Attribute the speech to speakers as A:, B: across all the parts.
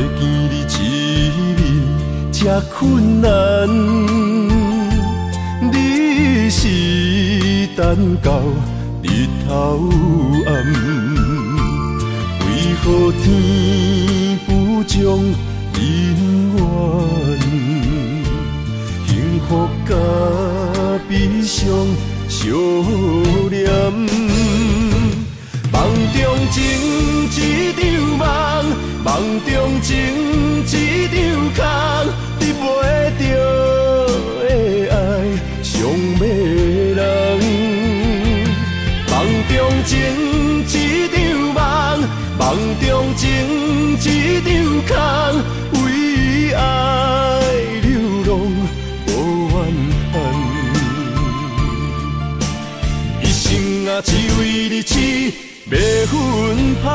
A: 见你一面这困难，你是等到日头暗，为何天不将姻缘？幸福甲悲伤相连，梦中情一场梦，梦中情一场空，你袂着的爱上迷人。梦中情一场梦，梦中情一场空，为爱流浪无怨恨。一生啊，只为你痴，袂分芳。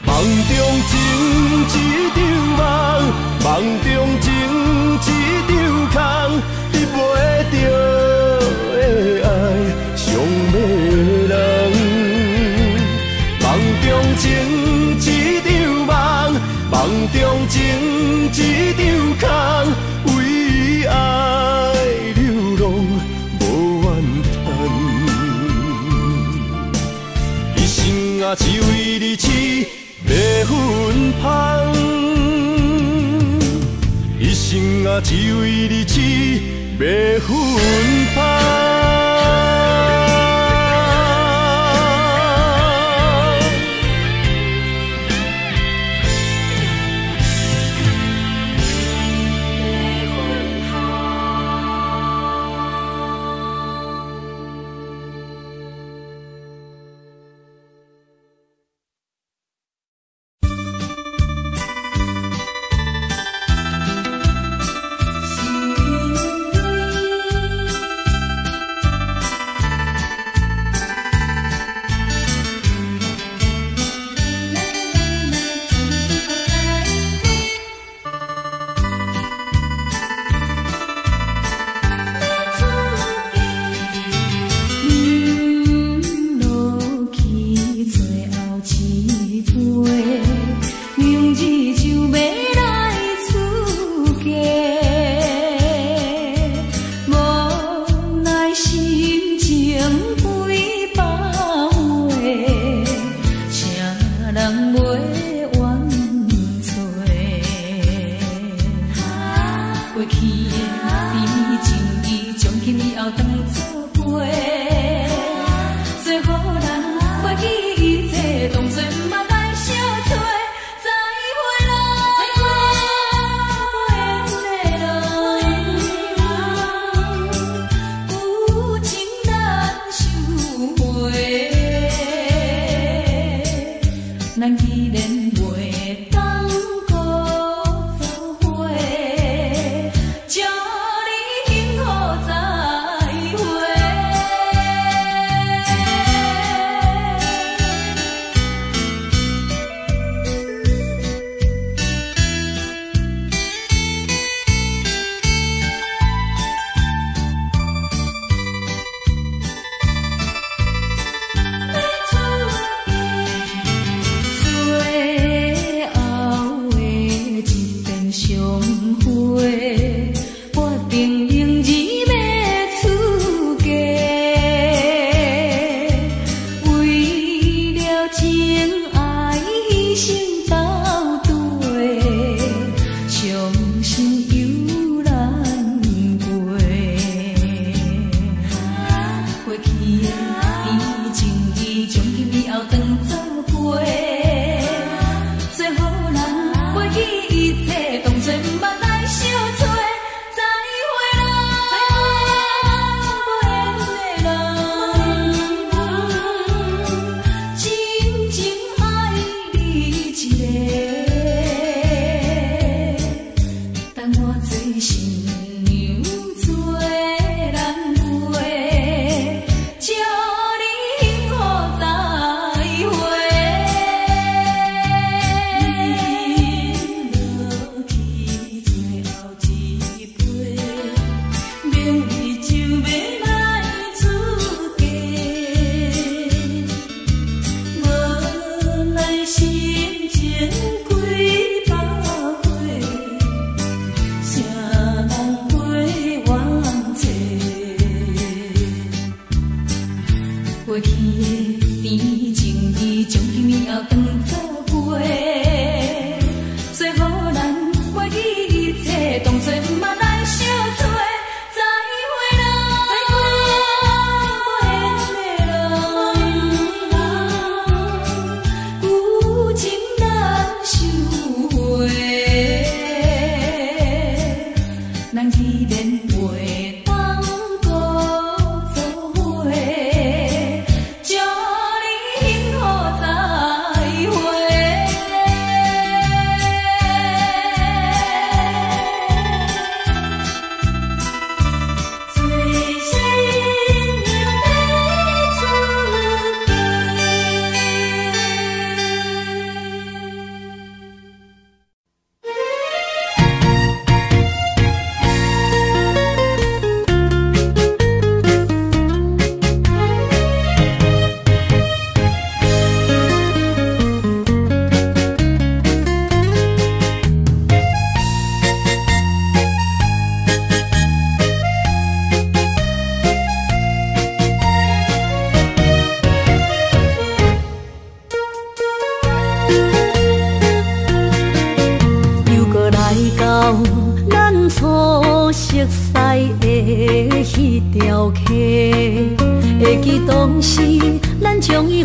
A: 梦中情一场梦，梦中情一场空，你袂着的爱上迷人。梦中情一场梦，梦中情一场空，为爱流浪无怨叹。一生啊，只为你痴，袂分芳。一生啊，只为你痴，袂分芳。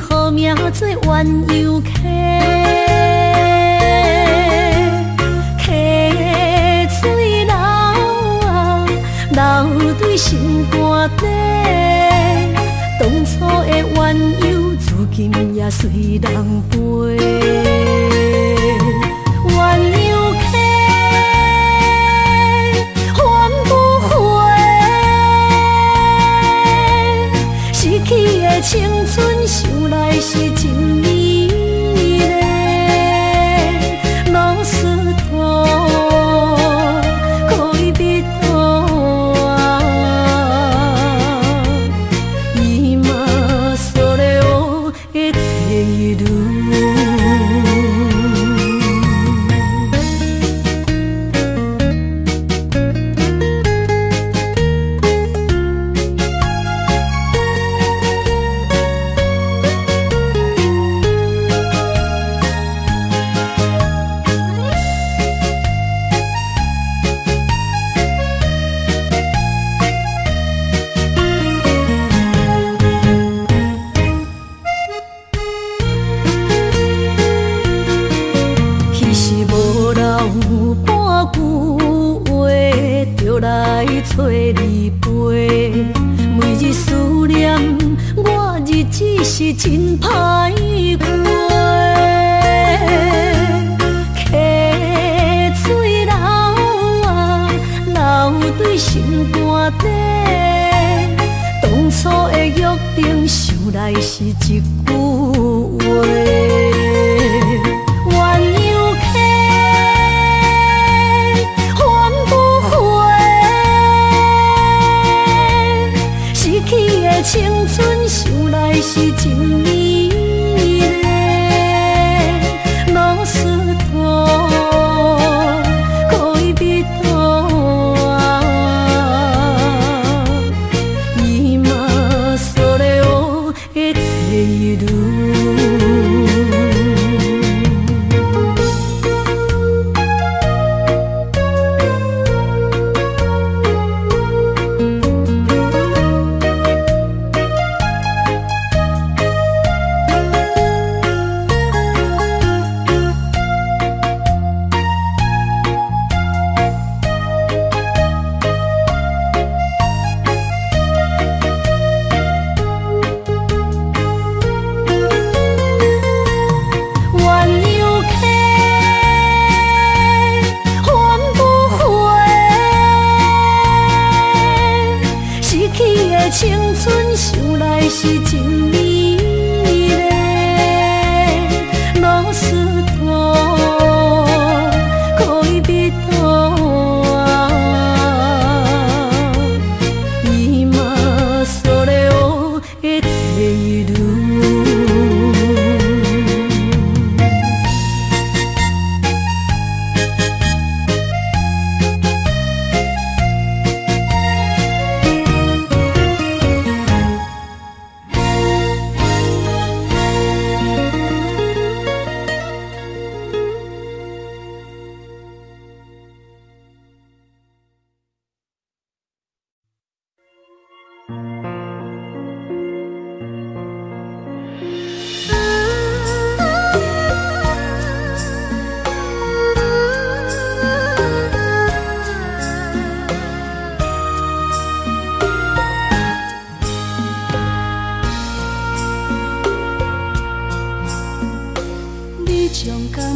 B: 好命做鸳鸯客，客水流啊，流对心肝底。当初的鸳鸯，如今也随人飞。鸳鸯客，还不回。失去的青春，想来是真美丽。老师徒，可以比途啊，伊嘛所了的地路。找你陪，每日思念，我日子是真歹过。溪水流啊，流对心肝底。当初的约定，想来是一句话。青春想来是真美丽，老师徒可以比途啊，伊嘛所了的地路。青春想来是真美丽，老师徒可以比途啊，伊嘛所了的地路。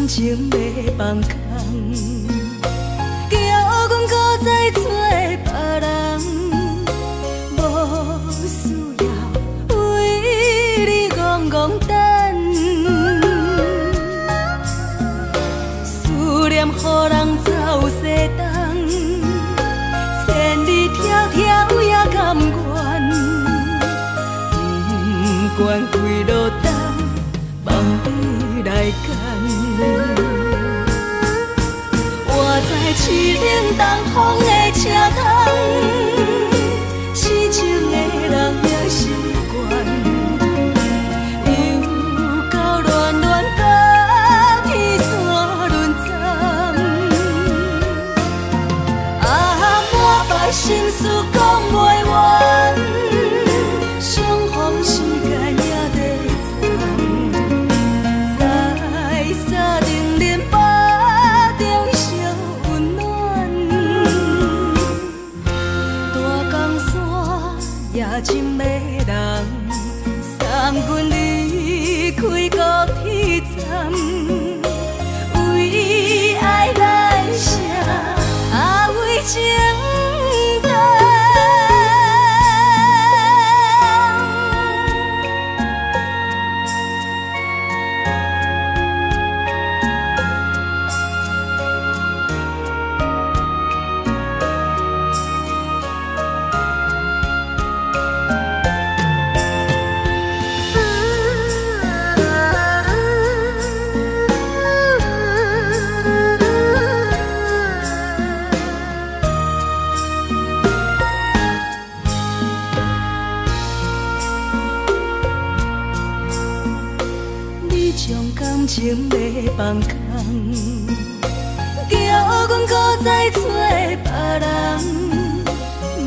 B: 情要放空，叫阮搁再找别人，无需要为你戆戆等。思念予人走西东，千里迢迢也甘愿，不管几路灯，望你来牵。我在凄冷东风的车窗，痴情的人也习惯，又到恋恋甲天山论战。啊，满腹心事讲袂完，相逢时间也在。伤感情要放空，叫阮搁再找别人，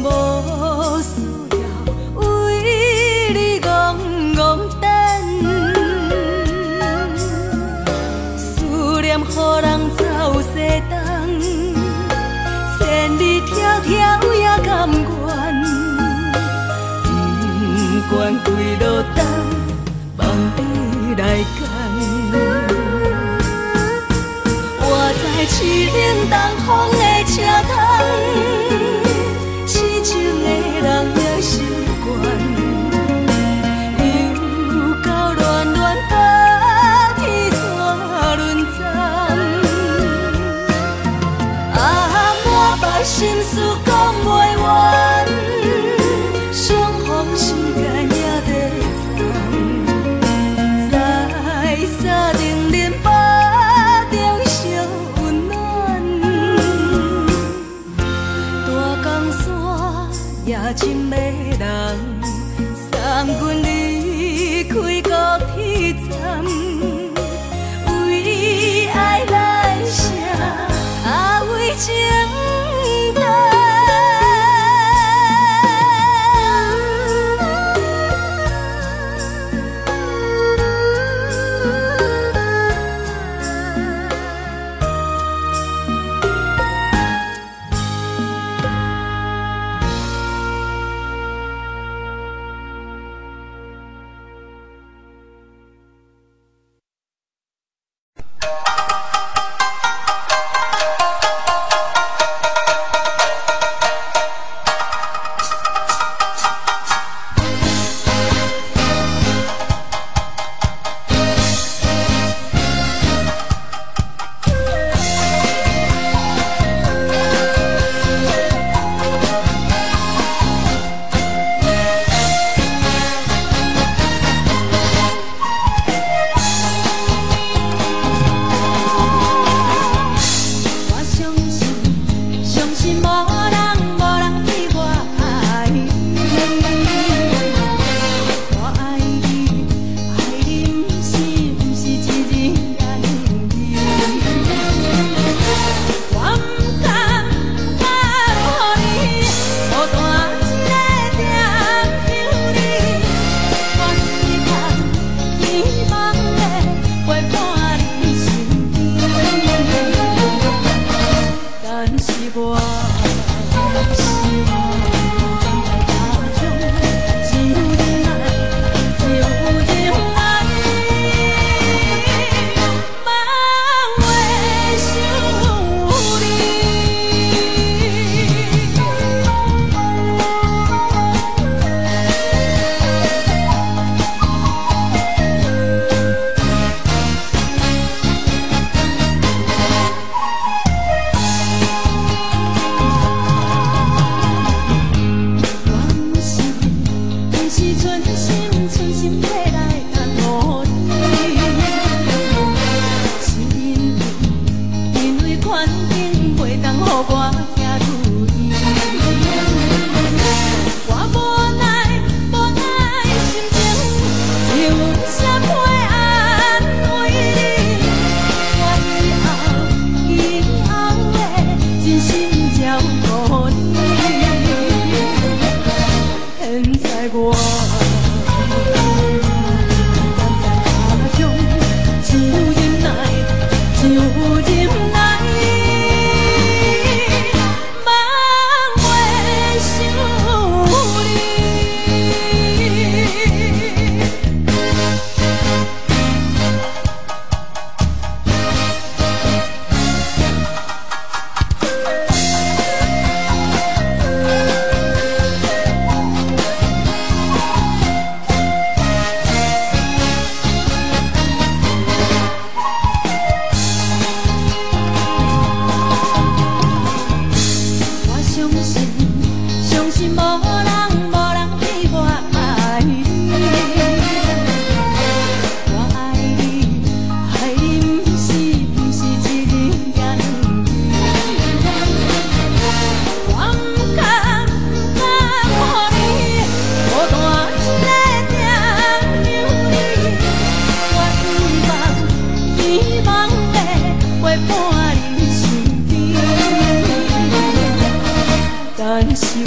B: 无需要为你戆戆等，思念予人走西东，千里迢迢也甘愿，不管几路灯，望你来赶。我在凄冷东风的车窗，痴情的人也习惯，又到恋恋把天线轮转。啊，满腹心事讲袂完，双方心间也在藏，在沙定林巴中烧温暖。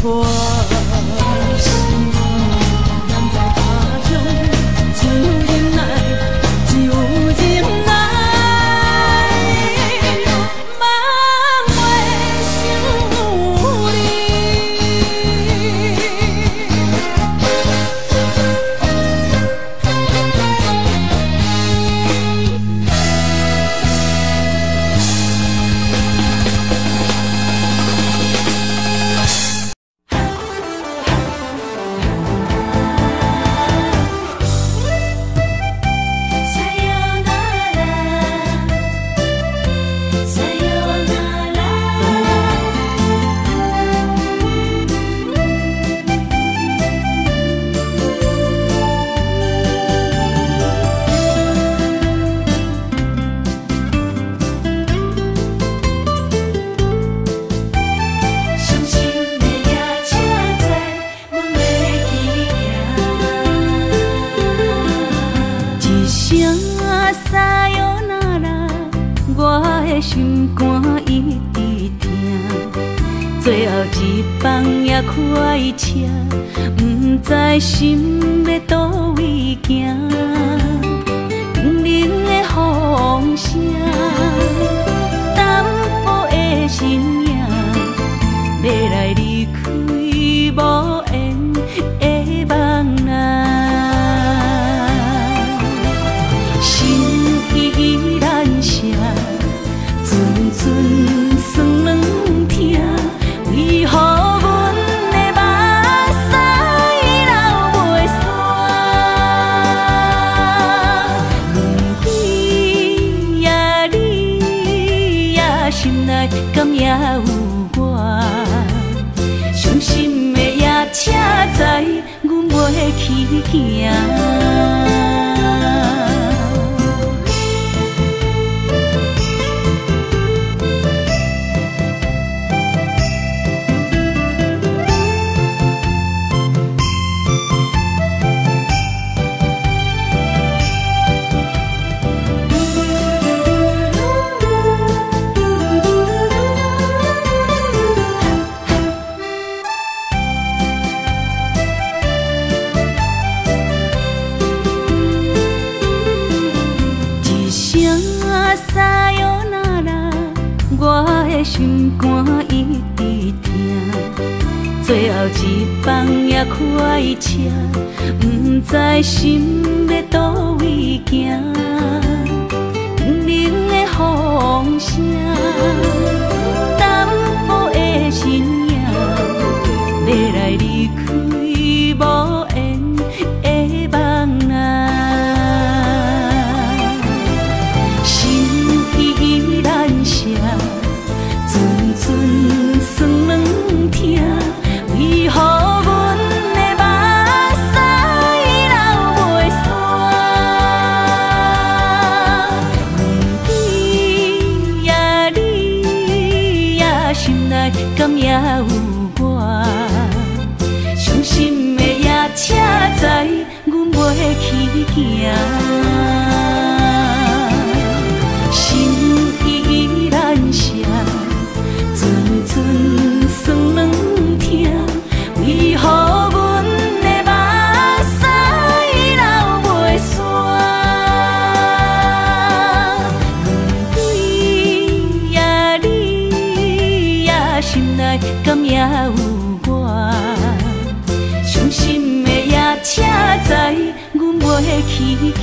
B: 我心人在他乡，只有忍耐，只有忍耐，梦袂想你。心肝一直疼，最后一放也开车，不知心要倒位行。冷冷的风声，淡薄的身影，要来离开无缘的梦啊。心依然舍。阵酸软疼，为何阮的目屎流袂煞？问你呀，你呀，心内敢也有我？伤心的夜车载，阮袂去行。心肝一直疼，最后一放也开车，不知心要倒位行。冷冷的风声，淡薄的身影，要来离开无缘的梦啊。心依然舍。阵酸软疼，为何阮的目屎流袂煞？问你呀，你呀，心内敢也有我？伤心的夜车载，阮袂去行。心依然舍。阵酸软疼，为何阮的目屎流袂煞？问你呀，你呀，心内敢也有我？伤心的夜车载，阮袂去行。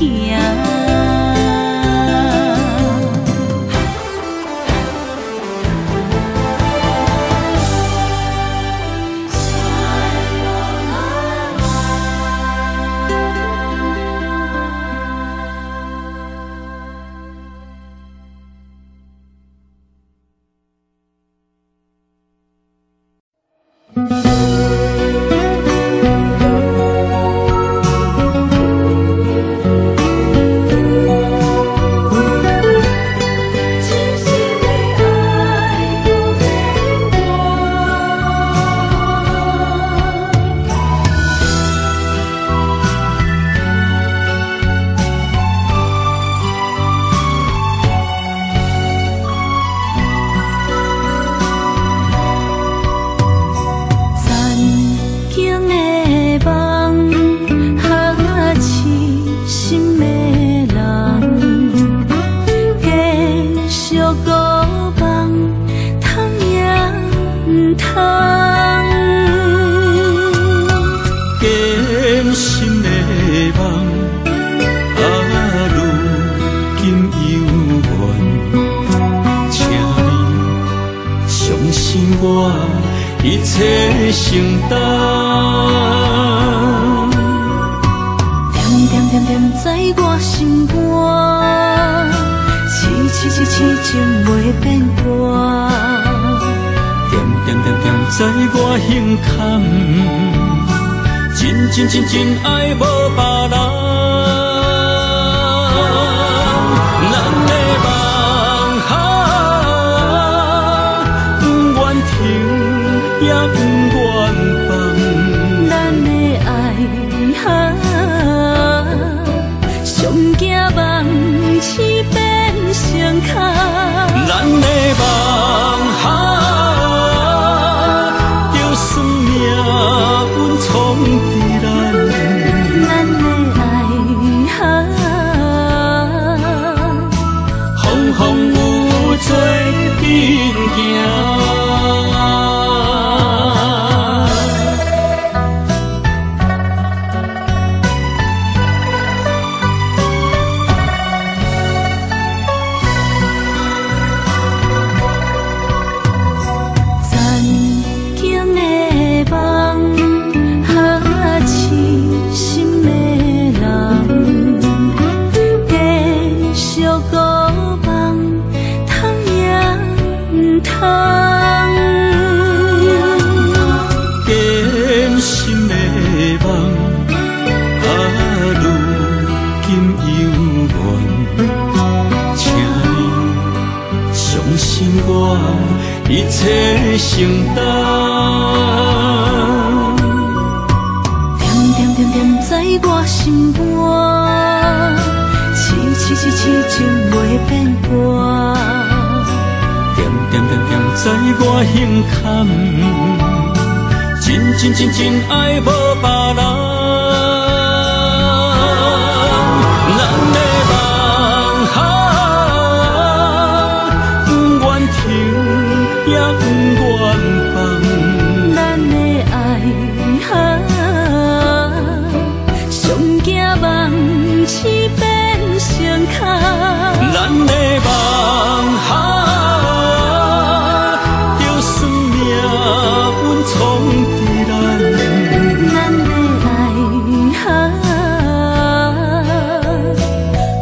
C: 一切承担。
B: 点点点在我心肝，痴情袂变卦。
C: 点点在我胸坎，真爱无别人。咱的梦不愿停，也不愿放。
B: 咱的爱上惊梦痴变成空。
C: 咱的梦就算命运闯伫咱，
B: 咱的爱
C: 风风雨做阵行。一切承担，
B: 点在我心肝，痴情袂变卦。
C: 点在我胸坎，真爱无别人。咱的梦不愿停，也不愿放。
B: 咱的爱上惊梦痴变成空。
C: 咱的梦就算命运闯伫咱，
B: 咱的爱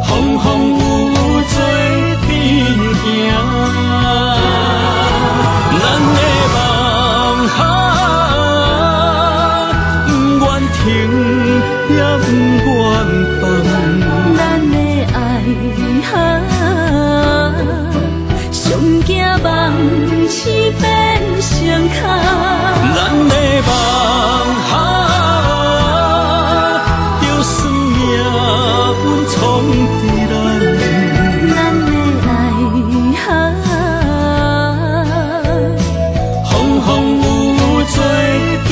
C: 风风雨雨做阵行。咱的梦不愿停，也不愿放。
B: 咱的爱上惊梦痴变成空。
C: 咱的梦就算命运闯伫咱，
B: 咱的爱
C: 风风雨雨做阵行。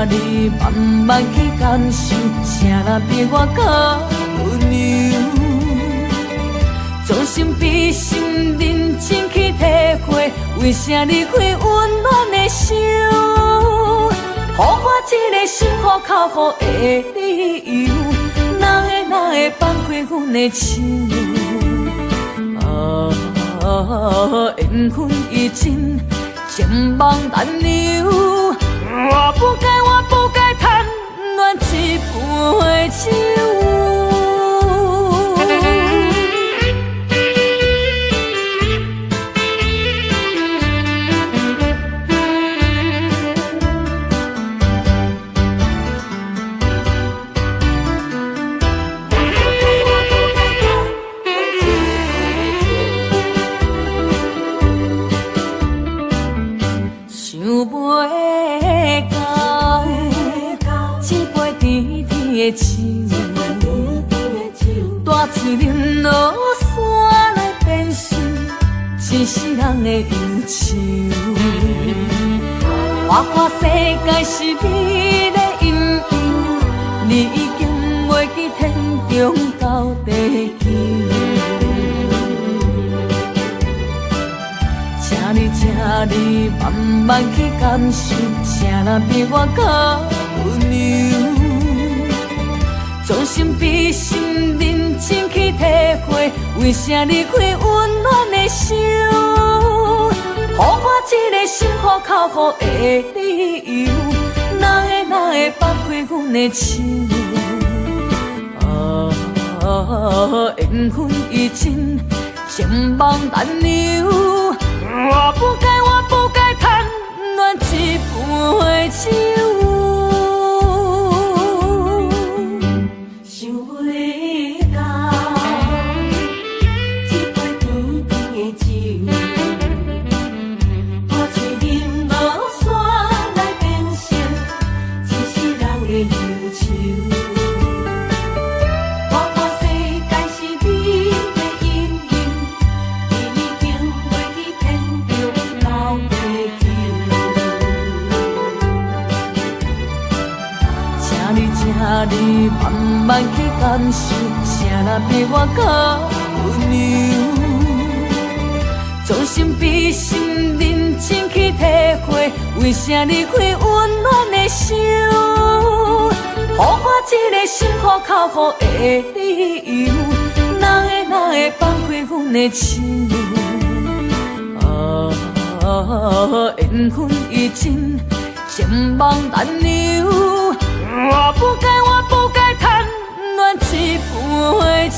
B: 你慢慢去感受，谁人比我较牛？将心比心，认真去体会，为啥离开温暖的手？予我一个心苦口苦的理由，哪会放开阮的手？缘分已尽，情梦难留。我不该贪恋一杯酒。大嘴饮落山来变成一世人的忧愁。花花世界是你的阴影，你已经袂记天中到地球。请你慢慢去感受，啥人比我较温柔。将心比心，认真去体会，为啥离开温暖的手？予我一个心苦口苦的理由，哪会放开阮的手？缘分已尽，情梦难留。我不该贪恋一杯酒。你慢慢去感受，啥人比我较温柔？将心比心，认真去体会，为啥离开温暖的手？予我一个心苦口苦的理由，哪会放开阮的手？缘分已尽，情梦难留。我不该贪恋一杯酒。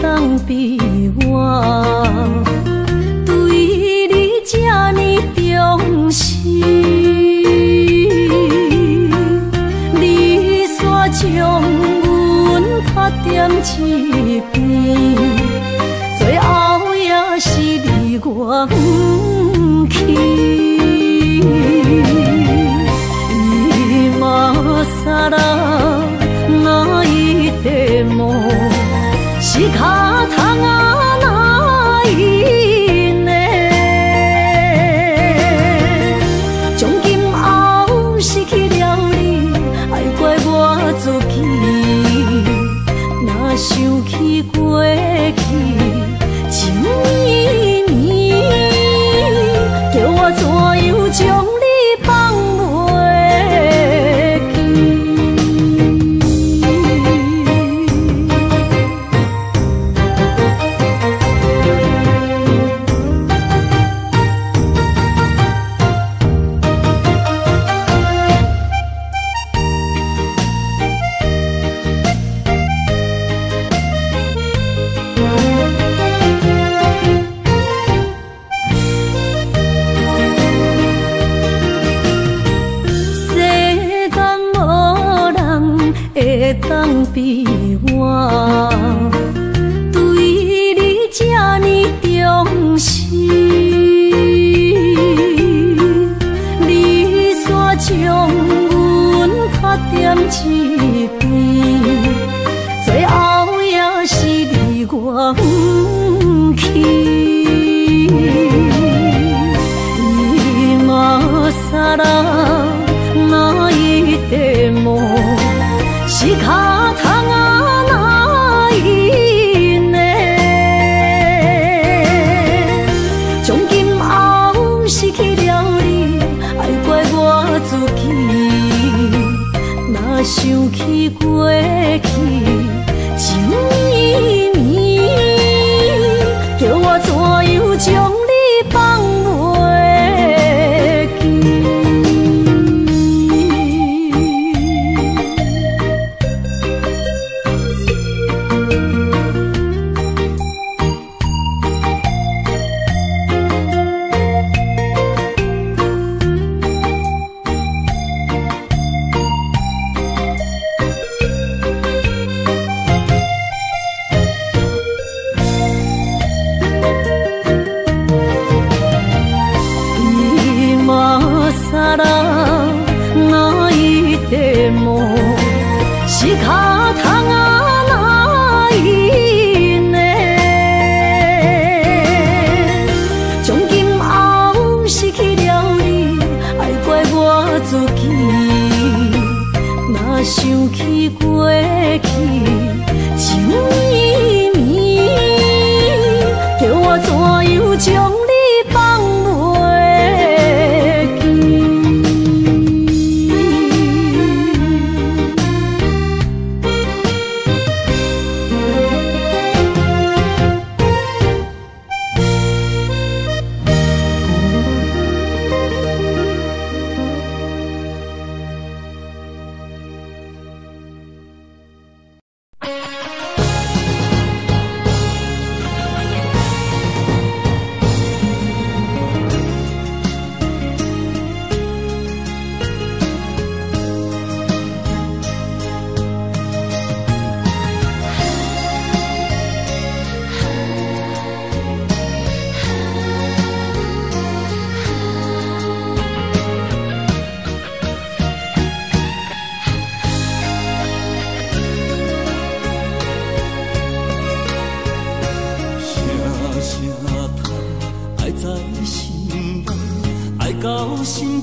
B: 当比我对你这呢重视，你煞将阮拍点一边，最后也是离我远去。今さら泣いても仕方がないね。从今后失去了你，爱怪我自己。若想起过去情绵绵，叫我怎样将你放袂记？当比我，对你这呢重视，你煞将阮拍点一边，最后也是离我不去。今さら哪一点梦？是脚痛啊，哪一呢？从今后失去了你，爱怪我自己。若想起过去情绵绵，叫我怎样将你放袂记？是脚痛啊，哪一呢？从今后失去了你，爱怪我自己。若想起过去情绵绵，叫我怎样将你放袂记？
C: 心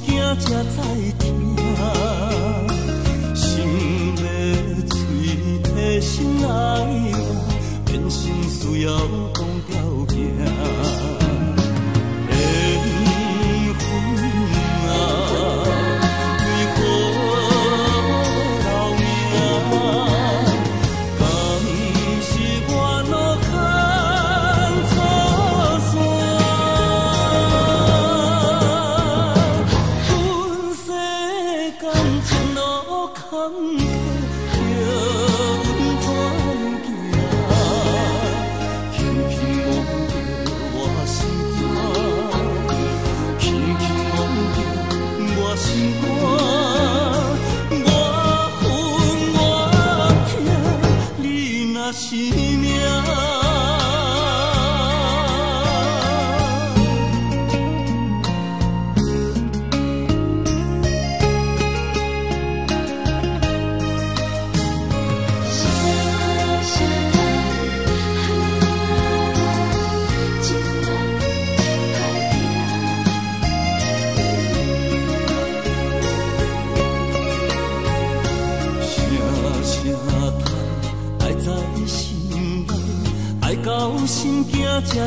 C: 惊才知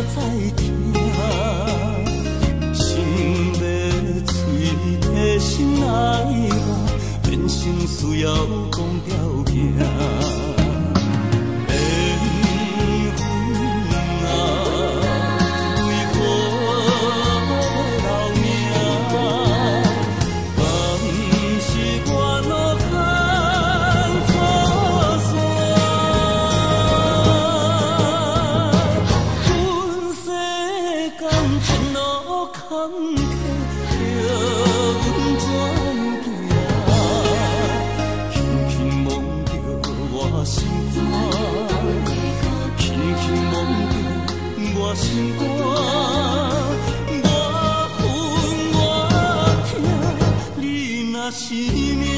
C: 听，心要碎的心爱我，变成需要讲条行。是命。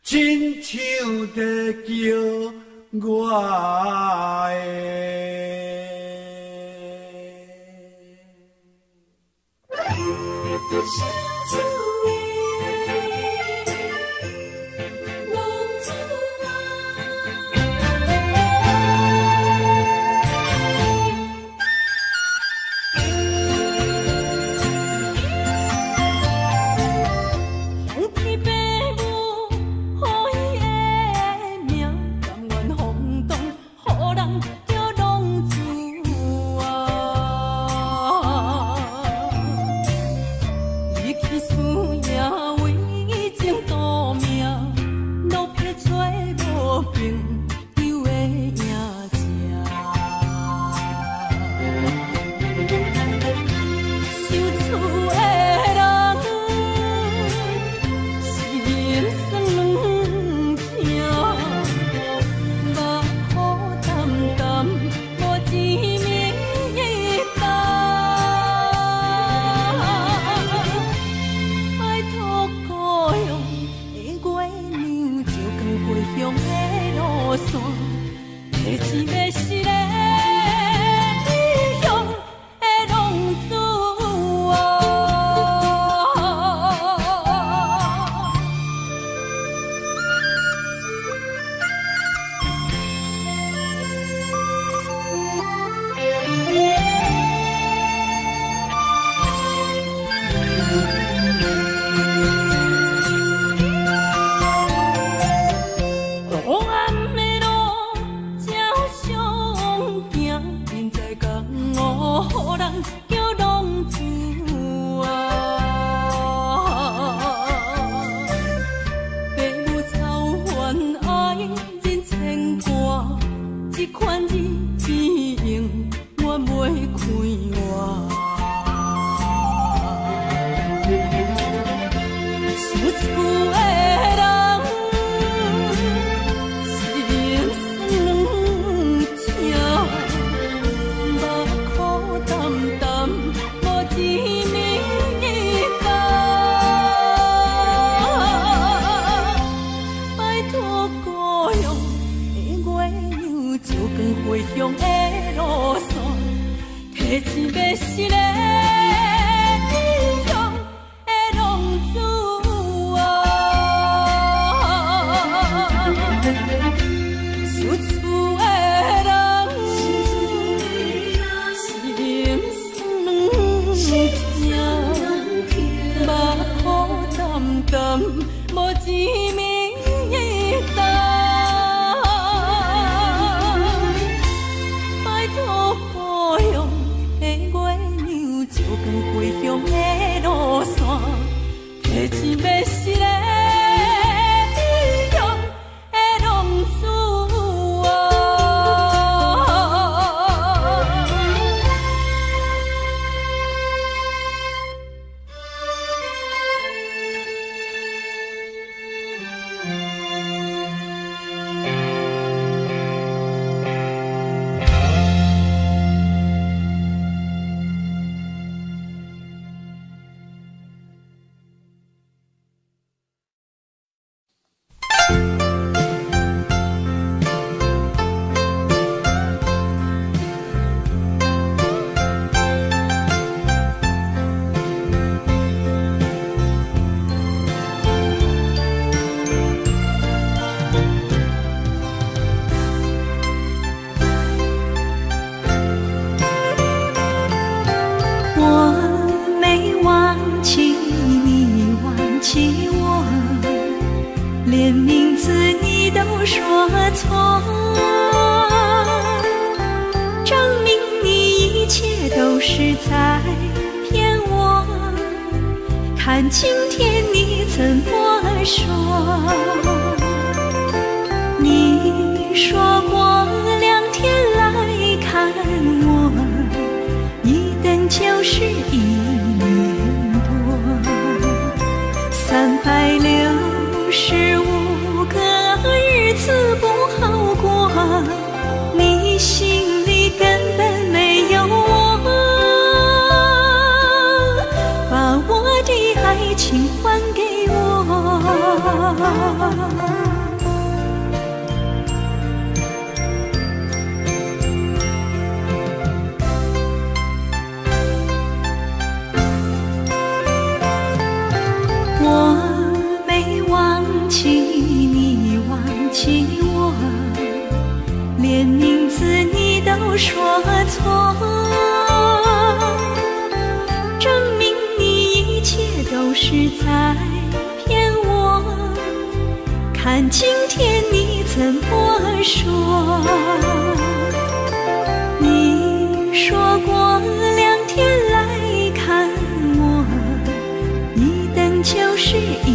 A: 亲像在叫我
B: 看今天你怎么说？你说过2天来看我，一等就是1年多，365个日子不好过，你心里根本没有我，把我的爱情还给我。我没忘记你忘记我，连名字你都说错，证明你一切都是在骗我。看今天你怎么说？你说过2天来看我，一等就是1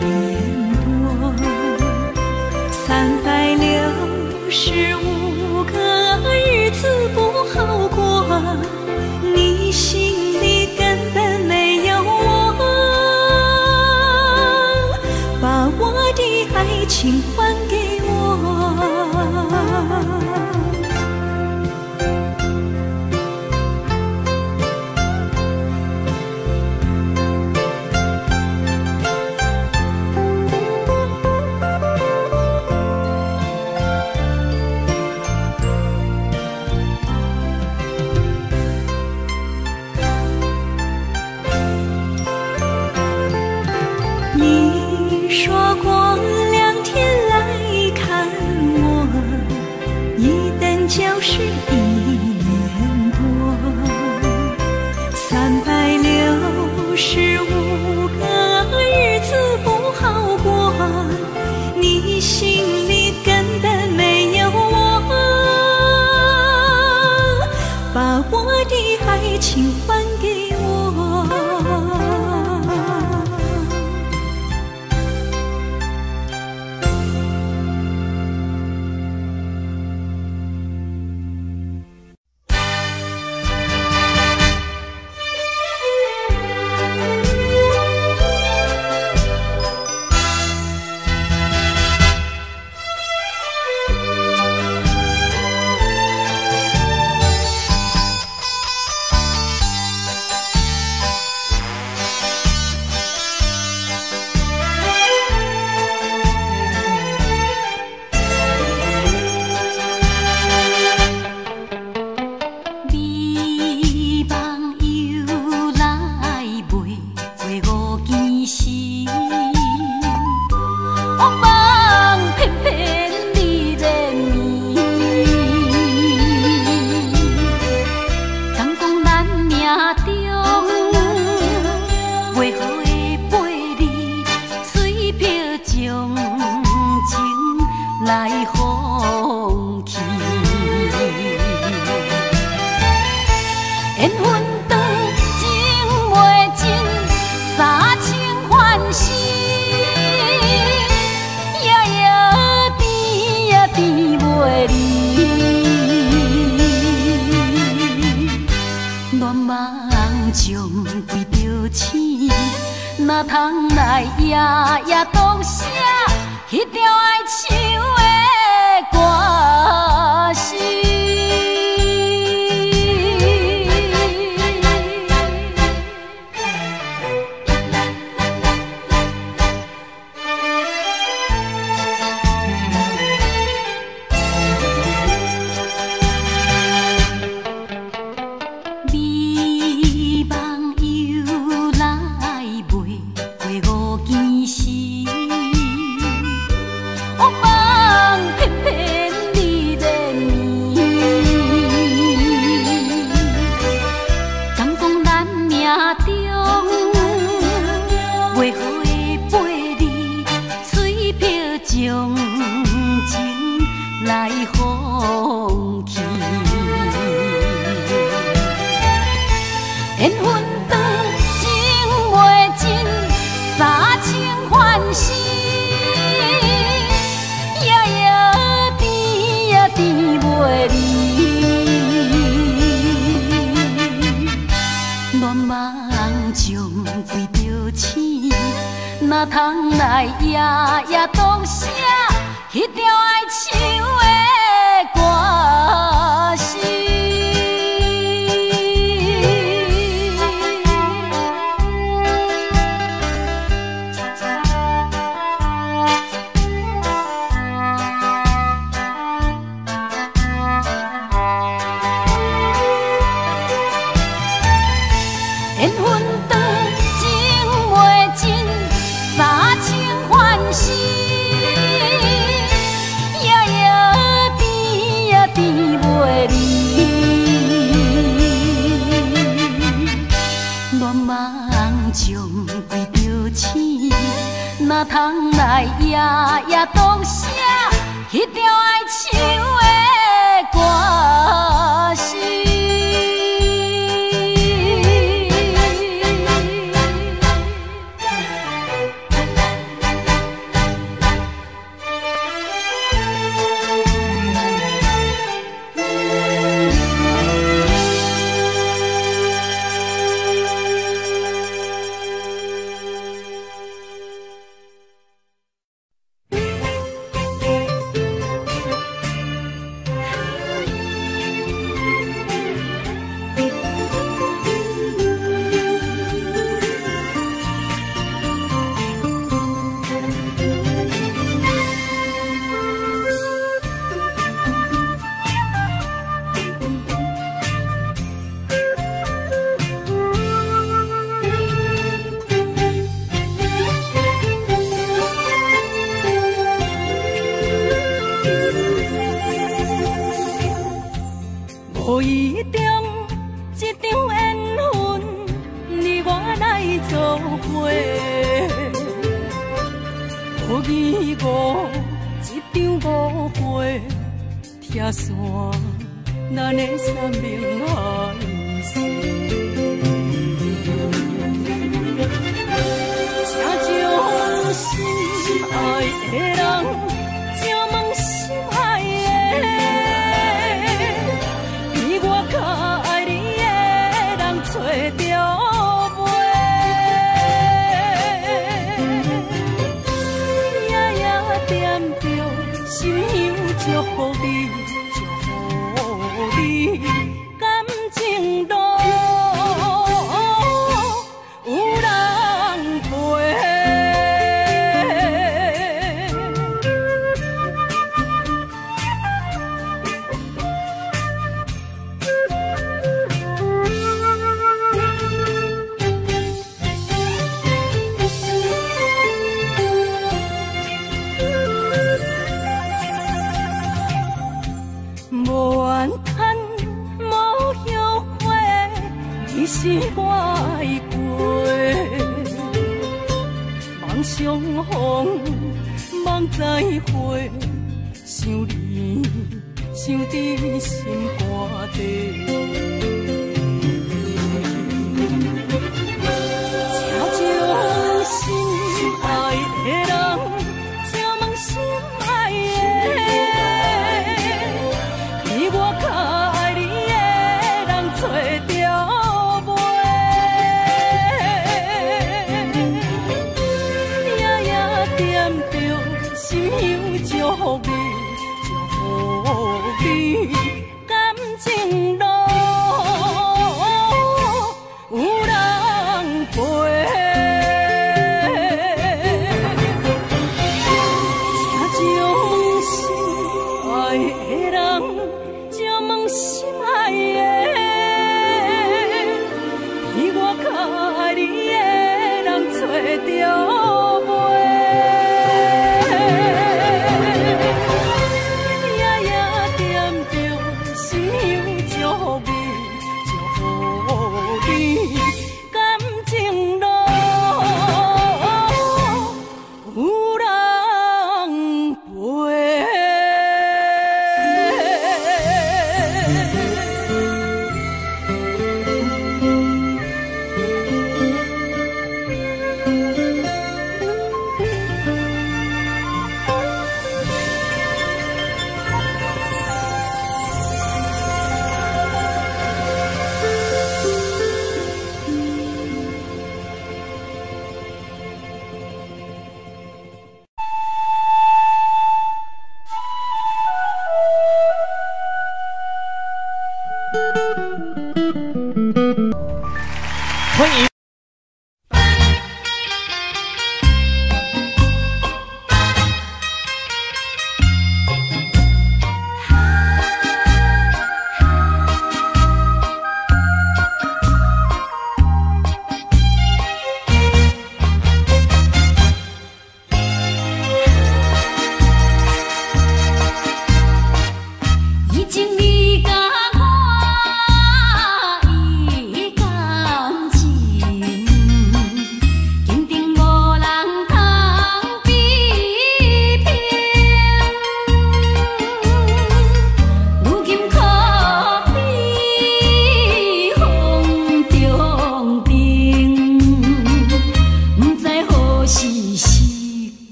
B: 年多，365个日子不好过，你心里根本没有我，把我的爱情还给我。你说过2天来看我，一等就是1年多，365个日子不好过，你心里根本没有我，把我的爱情还给我。哪通来夜夜读写迄条爱唱的歌词？缘分长情袂尽。哪通来夜夜独写迄条爱唱的歌词？缘分长情袂尽，三情换死，夜夜甜呀甜袂离。恋梦将归着醒，哪通来夜夜独写迄条爱唱的歌词？无一定一场缘分，你我来做伙；无义误一场误会，拆散咱的三明海誓。请将心爱的人，请问心爱的。较爱你的人找着袂，夜夜惦着心香祝福你，祝福你感情路有人陪。无怨叹，无后悔，你是我的过。梦相逢，梦再会，想你，想伫心肝底。请将心爱的人，请问心爱的。我较爱你的人找着袂，夜夜惦着心香祝福你，祝福你感情路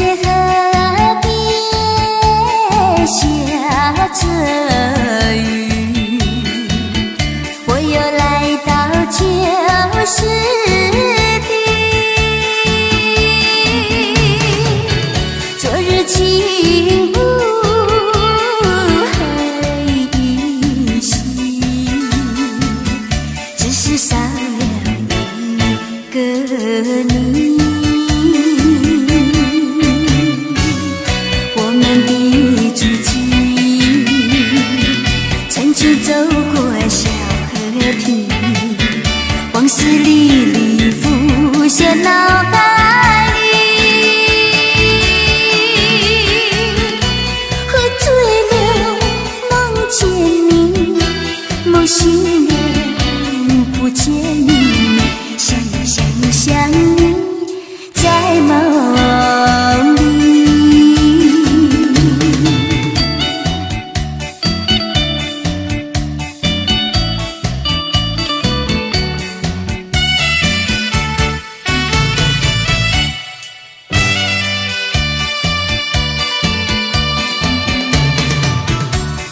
B: 谢河边下着雨，我又来到旧时地。昨日情物还依稀，只是少了一个你。走过小河堤，往事历历浮现脑海里。喝醉了梦见你，梦醒了不见你，想你在梦里。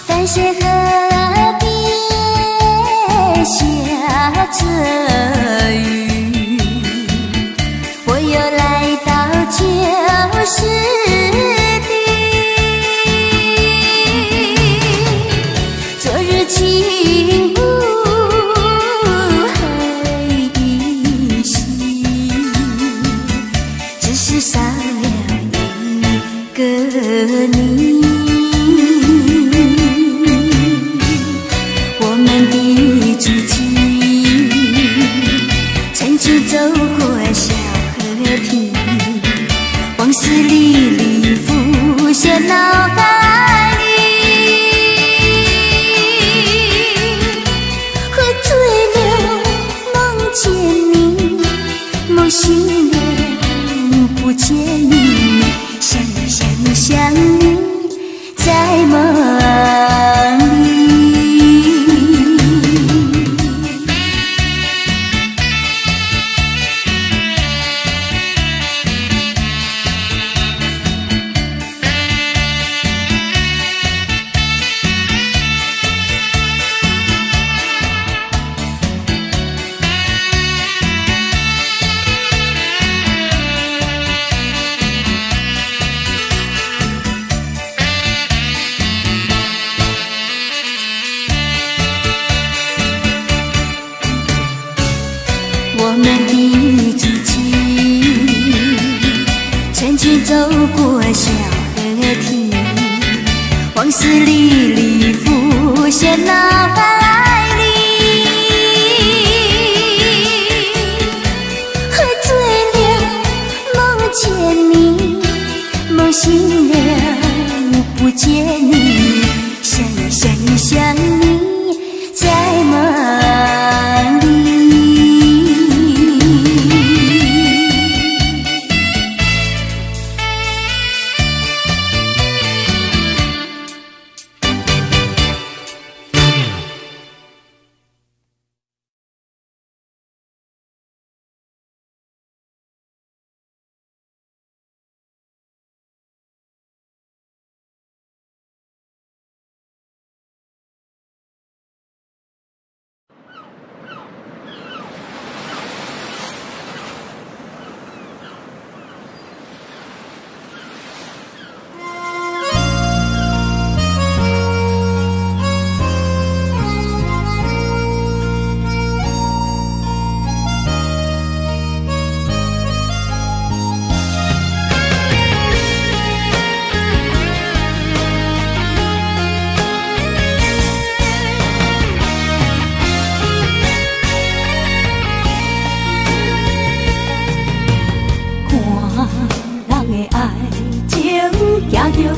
B: 淡水河边下着雨，我又来到旧时地。昨日情物还依稀，只是少了一个你。走过小河堤，往事历历浮现脑海里。喝醉了梦见你，梦醒了不见你，想你在梦里。我们的足迹，曾经走过小河堤，往事历历浮现脑海里。喝醉了梦见你，梦醒了不见你，想你在梦里。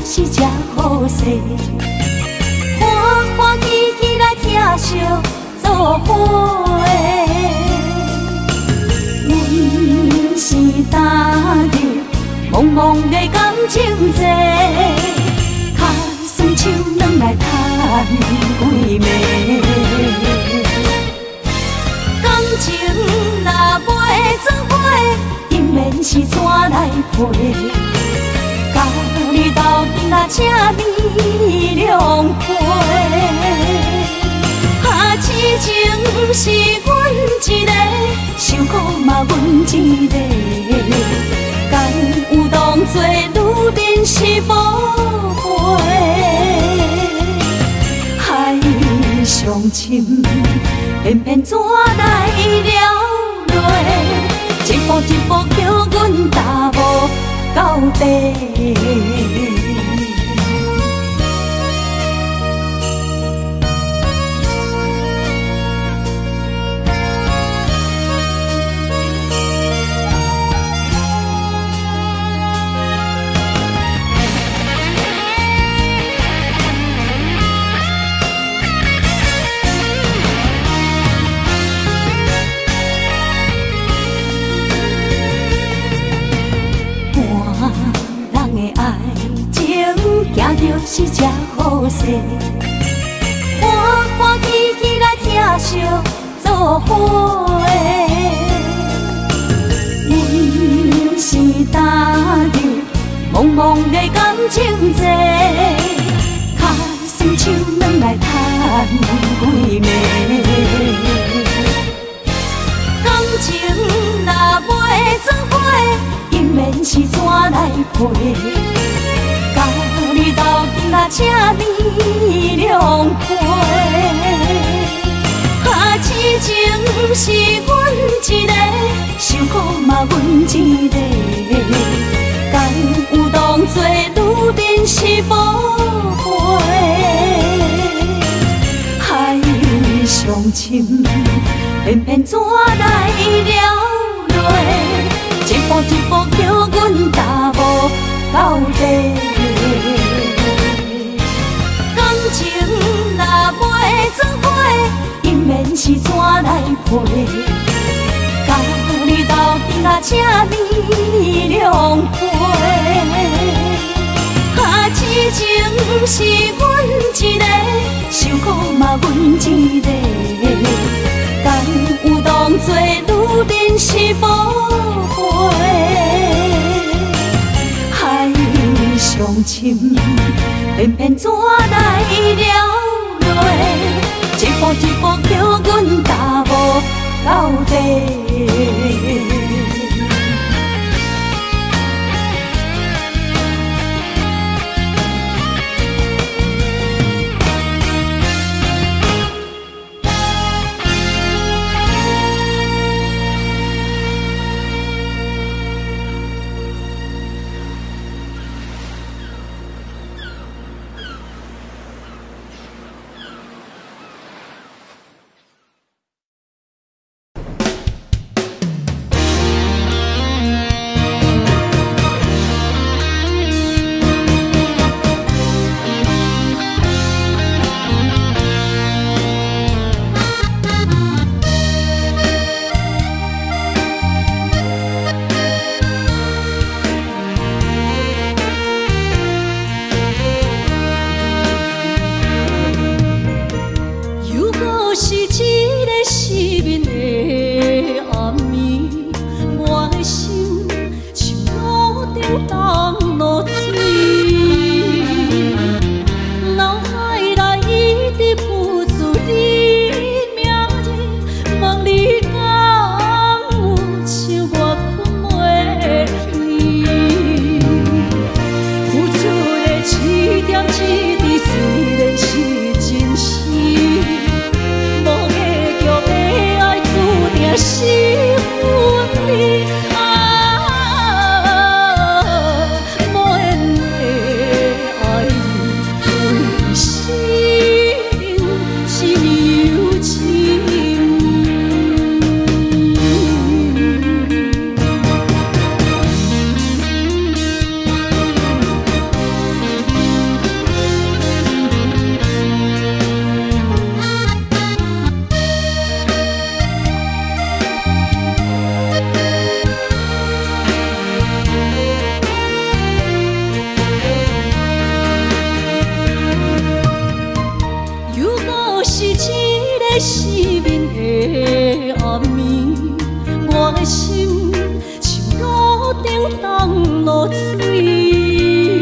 B: 是这好势，欢欢喜喜来听相作伙的，阮是担着茫茫的感情债，卡酸手软来叹几暝，感情若袂做伙，定免是怎来陪？甲你斗阵啊，这美良陪。啊，痴情是阮一个，受苦嘛阮一个，敢有当作女人是无悔？海上深，偏偏怎来了落？一步一步叫阮踏无到底。行着是这好势，欢欢喜喜来疼惜做伙。阮是踏入茫茫的感情债，脚酸手软来叹几暝。感情若袂做伙，因免是怎来陪？甲你斗阵啊，这美良陪。啊，痴情是阮一个，受苦嘛阮一个，敢有当作女人是无悔？海上深，偏偏怎来了落？一步一步叫阮踏无到底。感情若袂做伙，因免是怎来陪？甲你斗阵啊，这美良陪。啊，痴情是阮一个，受苦嘛阮一个，敢有当作女人是无悔？上深，偏偏怎来了落？一步一步叫阮踏无到底。
D: 我的心像路顶东落水。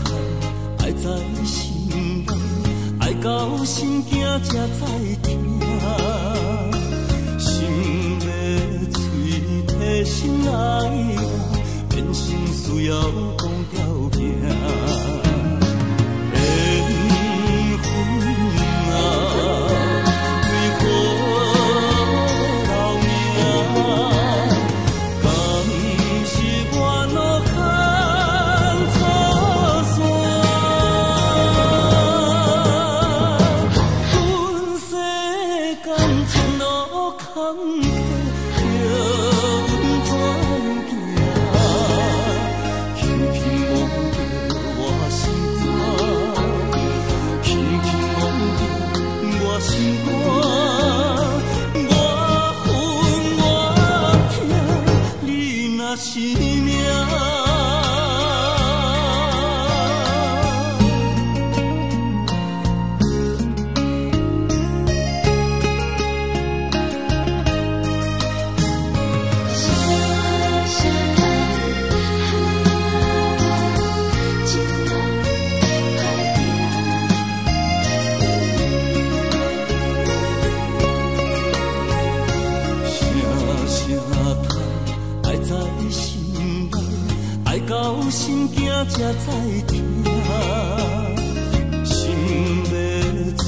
C: 谈，爱在心内，爱到心惊才知听。心要嘴替心来话，变成需要讲条件。缘分啊，为何留名？敢是我脑壳错线？本世间前路坎坷，叫阮怎行？轻轻摸着我心肝，轻轻摸着我心肝，我恨我痛，你若是命。心惊才知听，心要嘴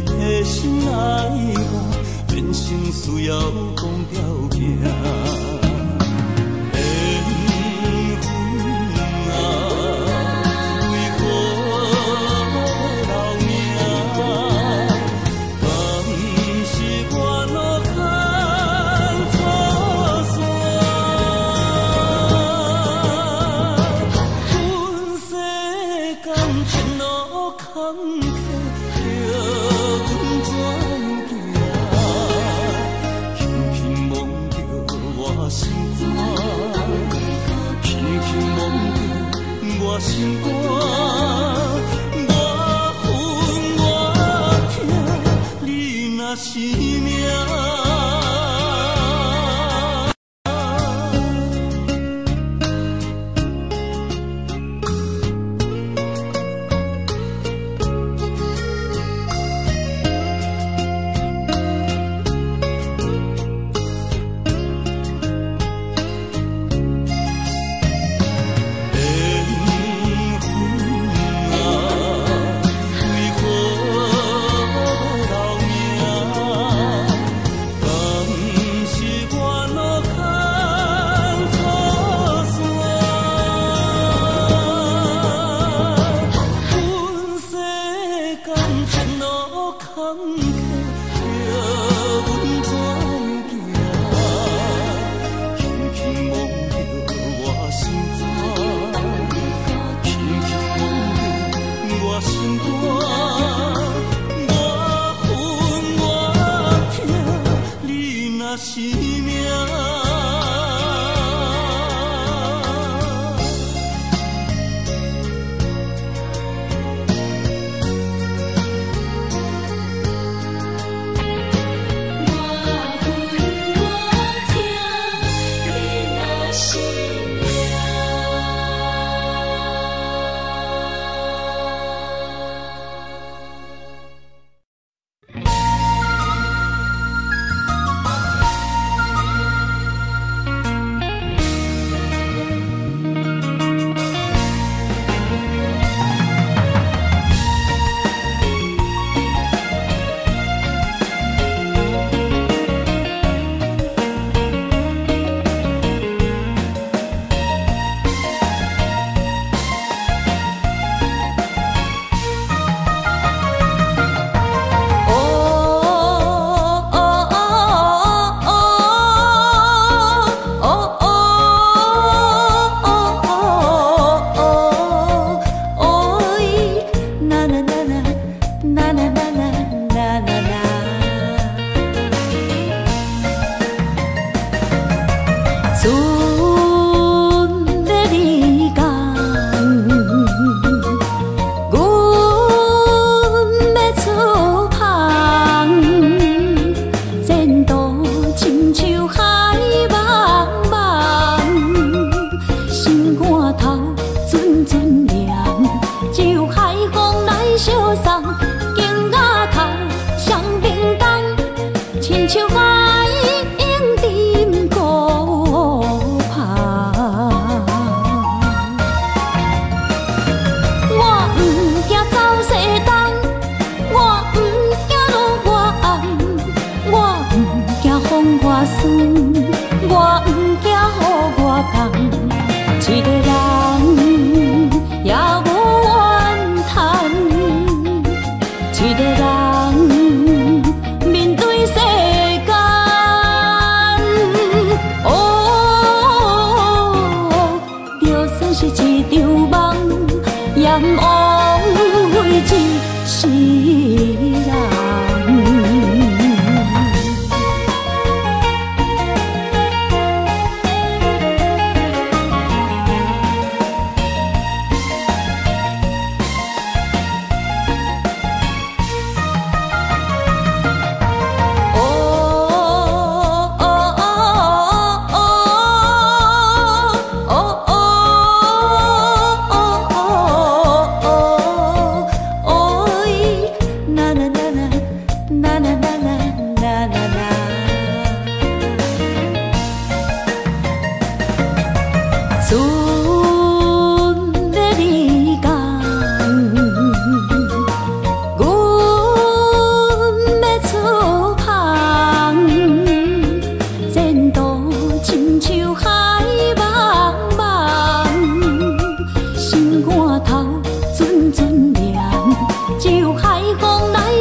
C: 替心来话，变成需要讲条件。缘分啊，为何留名？敢是我脑壳错线？前路坎坷，叫阮怎行？轻轻摸着我心肝，轻轻摸着我心肝，我恨我痛，你若是命。是命。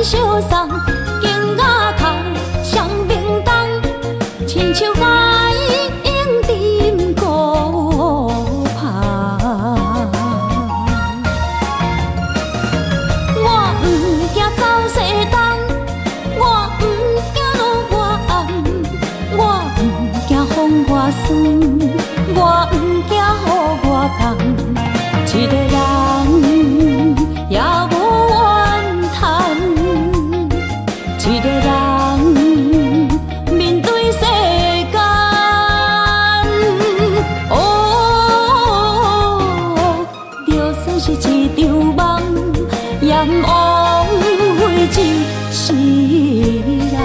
B: 相送，景雅空，双明灯，亲像爱应沉孤旁。我不惊走西东，我不惊路外暗，我不惊风外酸，我不惊雨外重。一个人也无怨叹，一个人面对世间。哦，就算是一场梦，阎王会就是人。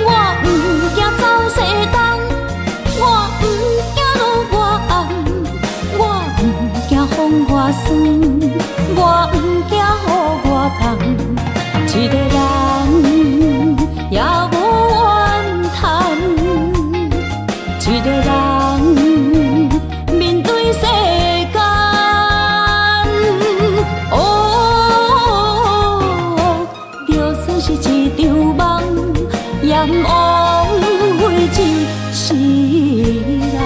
B: 我不惊走西东，我不惊路外暗，我不惊风外酸，我不惊雨外重。一个人也无怨叹，一个人面对世间。哦，就算是一场梦，阎王会就是人。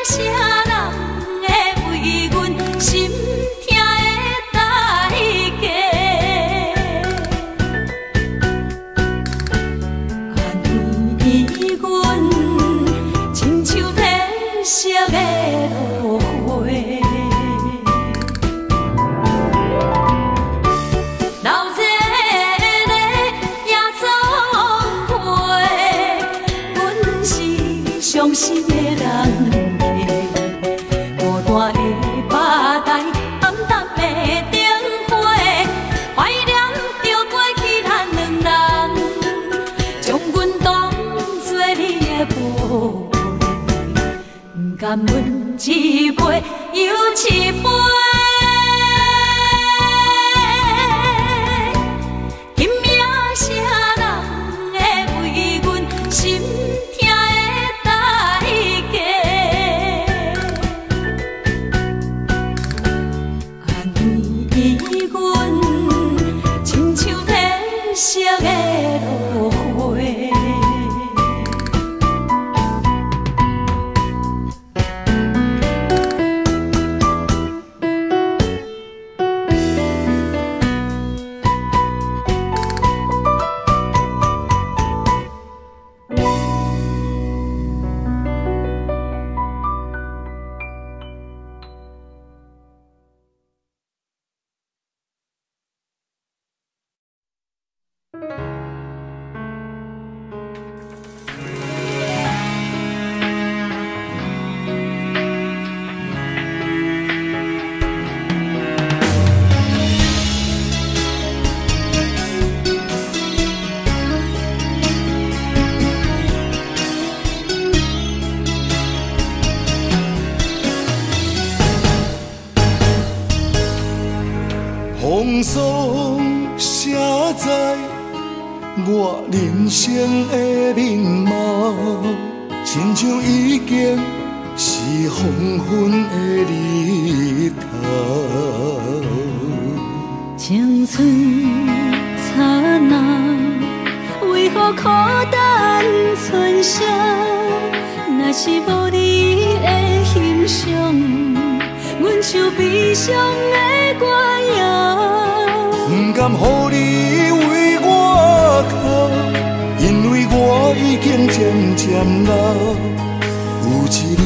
B: 啥人会为阮心痛的代
A: 风霜写在我人生的面貌，亲像已经是黄昏的日头。
B: 青春刹那，为何孤单存剩？若是无你的欣赏，阮像悲伤的歌谣。
A: 不甘予你为我哭，因为我已经渐渐老。有一日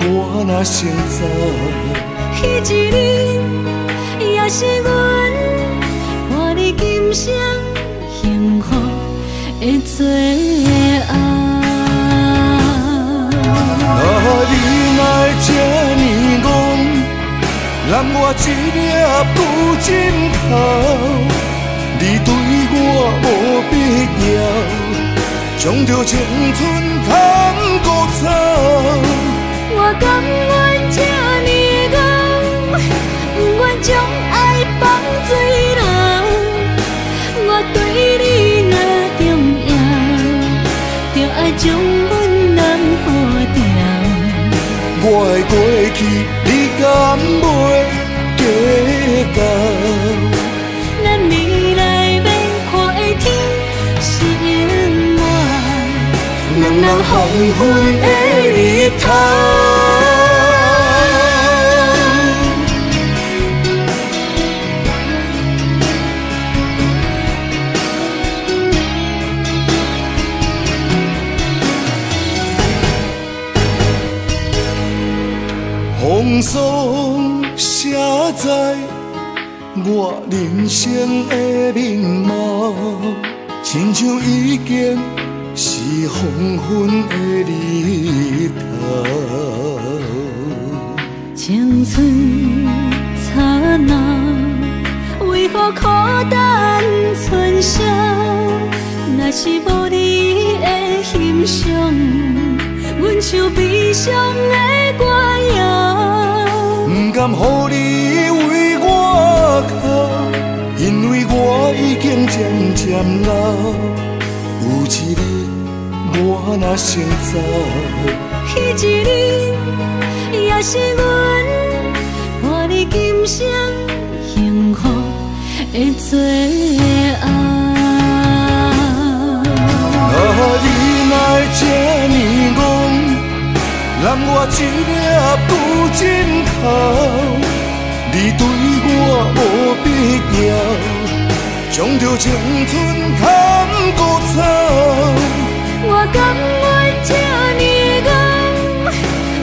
A: 我若先走，
B: 彼一日也是阮伴你今生幸福的最后。
A: 你若会这呢戆，揽我一粒旧枕头，你对我无必要，将着青春砍孤草。
B: 我甘愿这呢戆，不愿将爱放水流。我对你若重要，就爱将阮人付掉。
A: 我的过去，你敢袂计较？
B: 咱未来免看的天是永远，两人黄昏的日头。
A: 风霜写在我人生的面貌，亲像已经是黄昏的日头。
B: 青春刹那，为何孤单存剩？若是无你的欣赏，阮像悲伤的歌谣。
A: 不甘予你为我哭，因为我已经渐渐老。有一日我若先走，
B: 彼一日也是阮伴你今生幸福的最后。
A: 你若会这呢戆，揽我一粒旧枕头，你对我无必要，将着青春砍孤草。
B: 我甘愿这呢戆，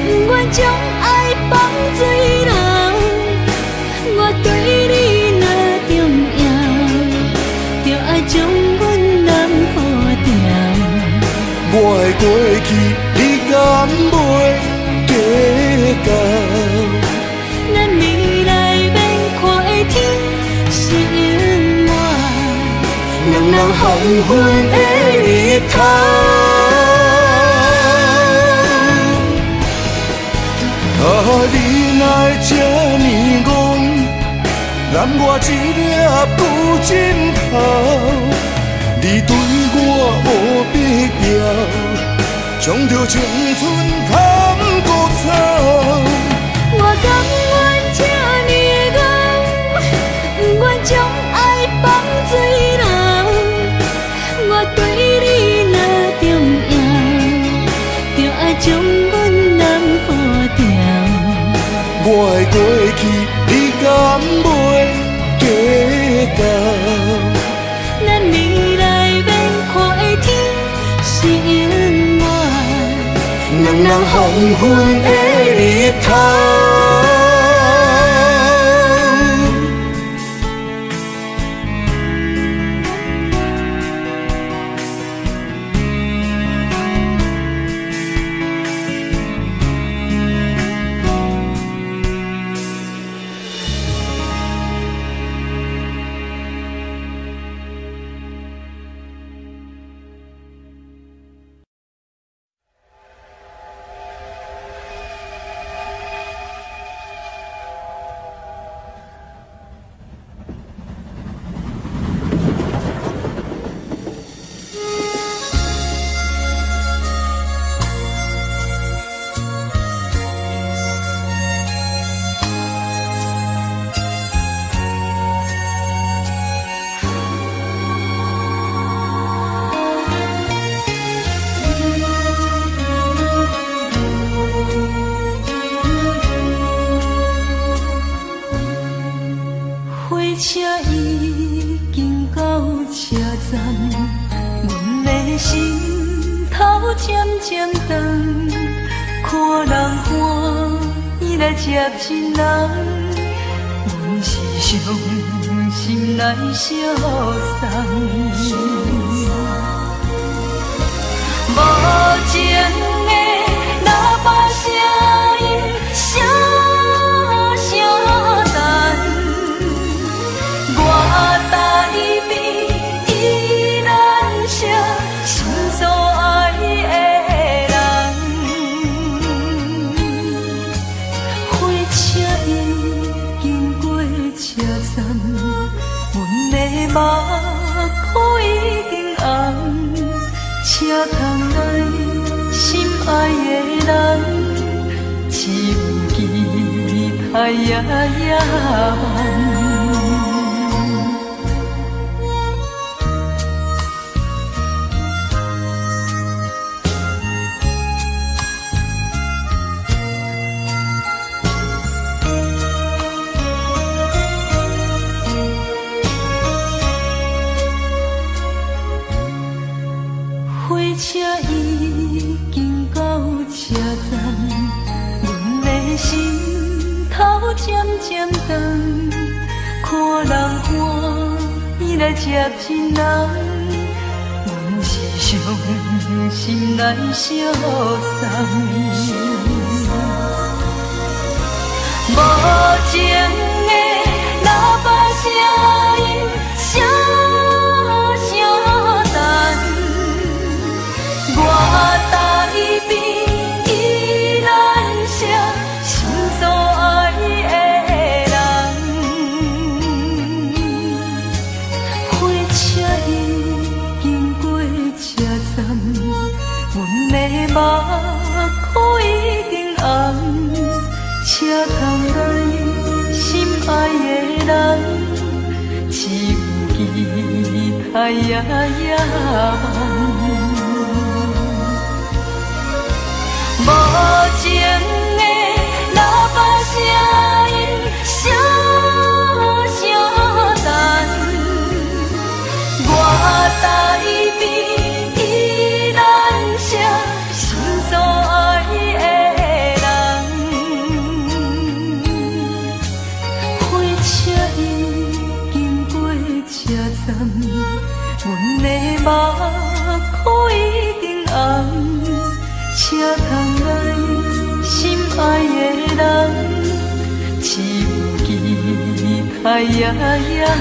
B: 不愿将爱放水流。我对你若重要，就爱将阮人付掉。
A: 我的过去，你敢袂计较？
B: 咱未来免看的天是永远，两人黄昏的日头。
A: 你若会这呢戆，揽我一粒旧枕头，你对我无必要，将着青春砍孤草。
B: 我甘愿这呢戆，不愿将爱放水流。我对你若重要，就爱将阮人付掉。
A: 我的过去，你敢袂计较？
B: 咱未来免看的天是永远，两人黄昏的日头。头渐渐长，看人欢喜来接亲人，阮是伤心来相送。无情的喇叭声音，声声等，我台边依然写心所爱的人。火车已经过车站，阮的目眶已经红。车窗内心爱的人，只有期待夜夜梦。火车已经到车站，阮的心头渐渐长，看人欢喜来接亲人，阮是伤心来相送。无情的喇叭声音，声声等。我台边依然写心所爱的人，火车已经过车站，阮的目眶已经红，车窗内心爱的人，只有期待夜夜梦。无情的喇叭声音，声声等，我台边依然写心所爱的人。火车已经过车站，阮的目眶已经红。车窗内心爱的人，只有期待夜夜梦。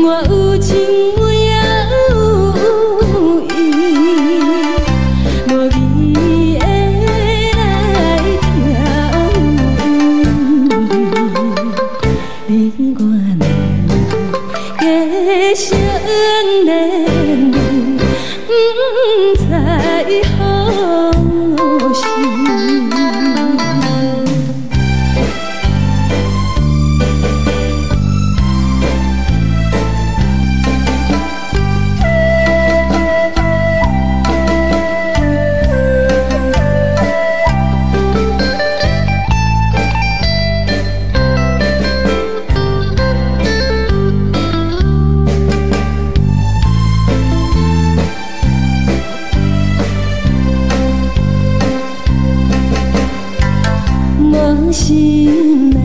D: 我有情我也有意。
B: 你我两个少年，不知何时。心难，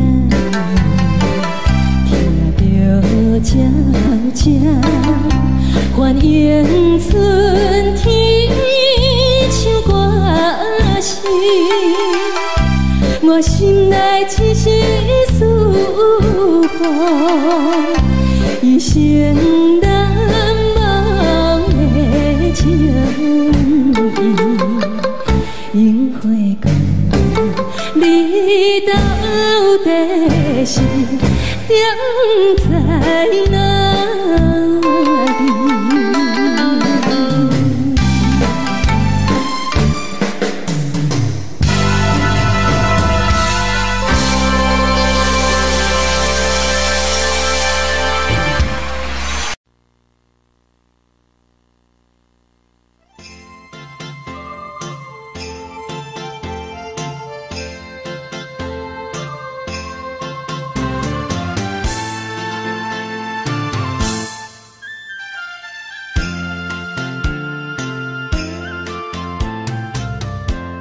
B: 听着悄悄欢迎春天唱歌声，我心内一时思慕，一生难忘的情意，樱花讲。你到底是踮在哪里？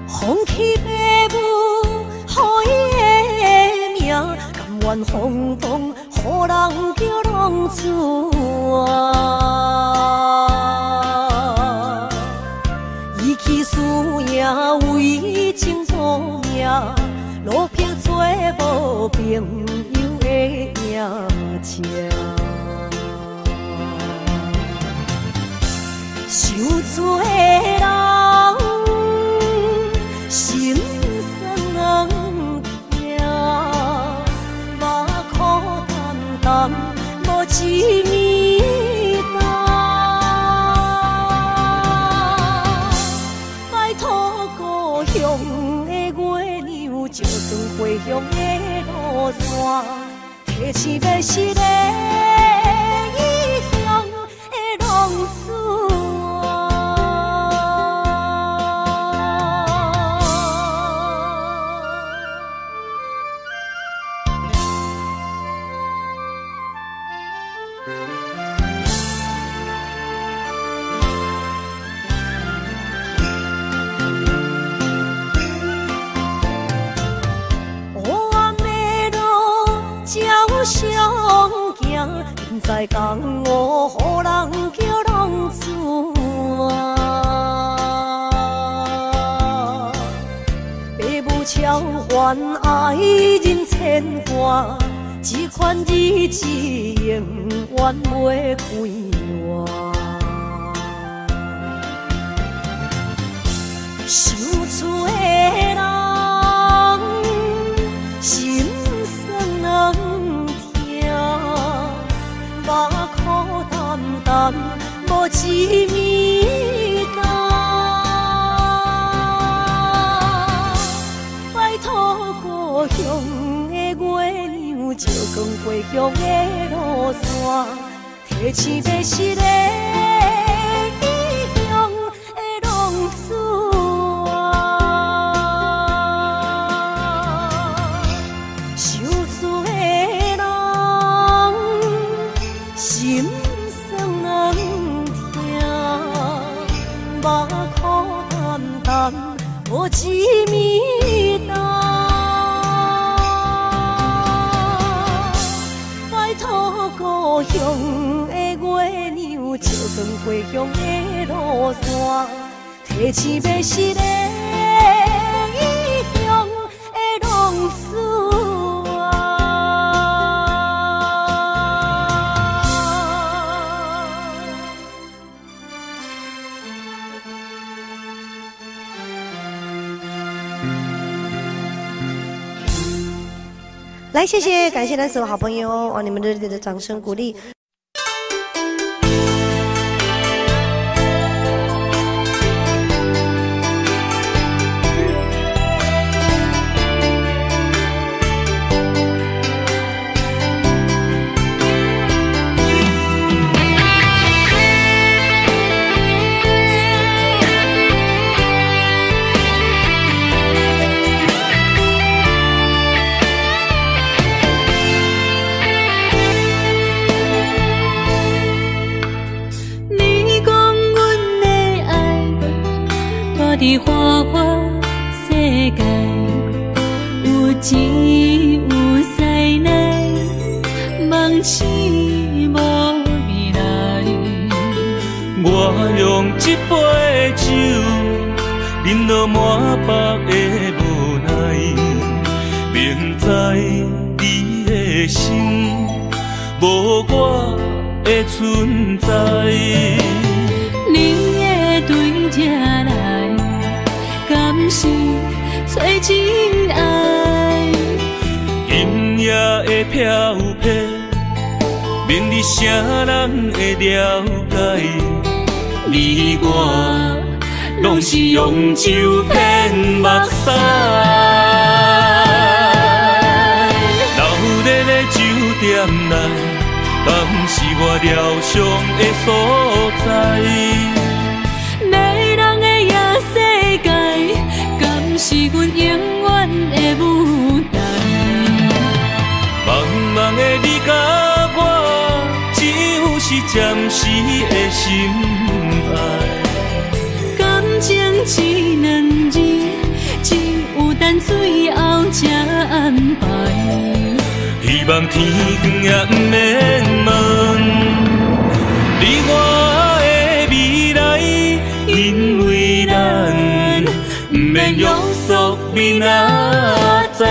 B: 风起爸母，予伊的名，甘愿风动，予人叫浪子啊。伊去输赢为情赌命，路撇做无朋友的赢情。受罪的人。心酸人听，目眶淡淡，无一面答。拜托故乡的月亮，照光回乡的路线，提醒要是个异乡的浪子。相行，现在讲我，予人叫浪子啊。爸母超还爱人牵挂，这款日子永远袂快活。受厝的人，心酸人。目眶淡淡，无一面答。拜托故乡的月亮，照光回乡的路线，提醒要是个异乡的浪子啊。受罪的心酸人听，目眶淡淡，无一面答。拜托故乡的月亮，照光回乡的路线，提醒要是个异乡的浪子啊。
D: 来来，谢谢，感谢咱所有好朋友哦，你们热烈的掌声鼓励。
B: 伫花花世界，有钱有势来，梦醒无未来。
C: 我用一杯酒，饮落满腹的无奈，明知你的心无我的存在。
B: 你的对这来。敢是找真爱？
C: 今夜的飘泊，明日啥人会了解？你我拢是用酒骗目屎，流热的酒店内，敢是我疗伤的所在？是阮永远的舞台。茫茫的你甲我，只有是暂时的心爱。
B: 感情一两字，只有等最后才安排。
C: 希望天光也不免问，你我的未来，因为咱不免约束明仔载。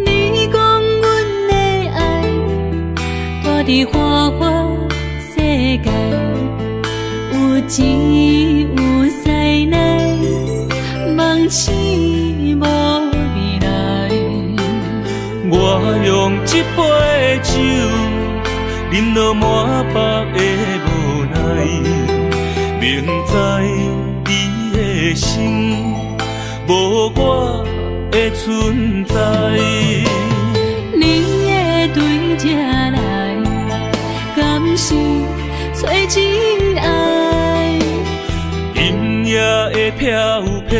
B: 你讲阮的爱，住伫花花世界，有钱有势来，梦醒无未来。
C: 我用一杯酒，饮落满腹的无奈，明知你的心无我的存在。
B: 你的对这来，敢是找真爱？
C: 今夜的飘泊，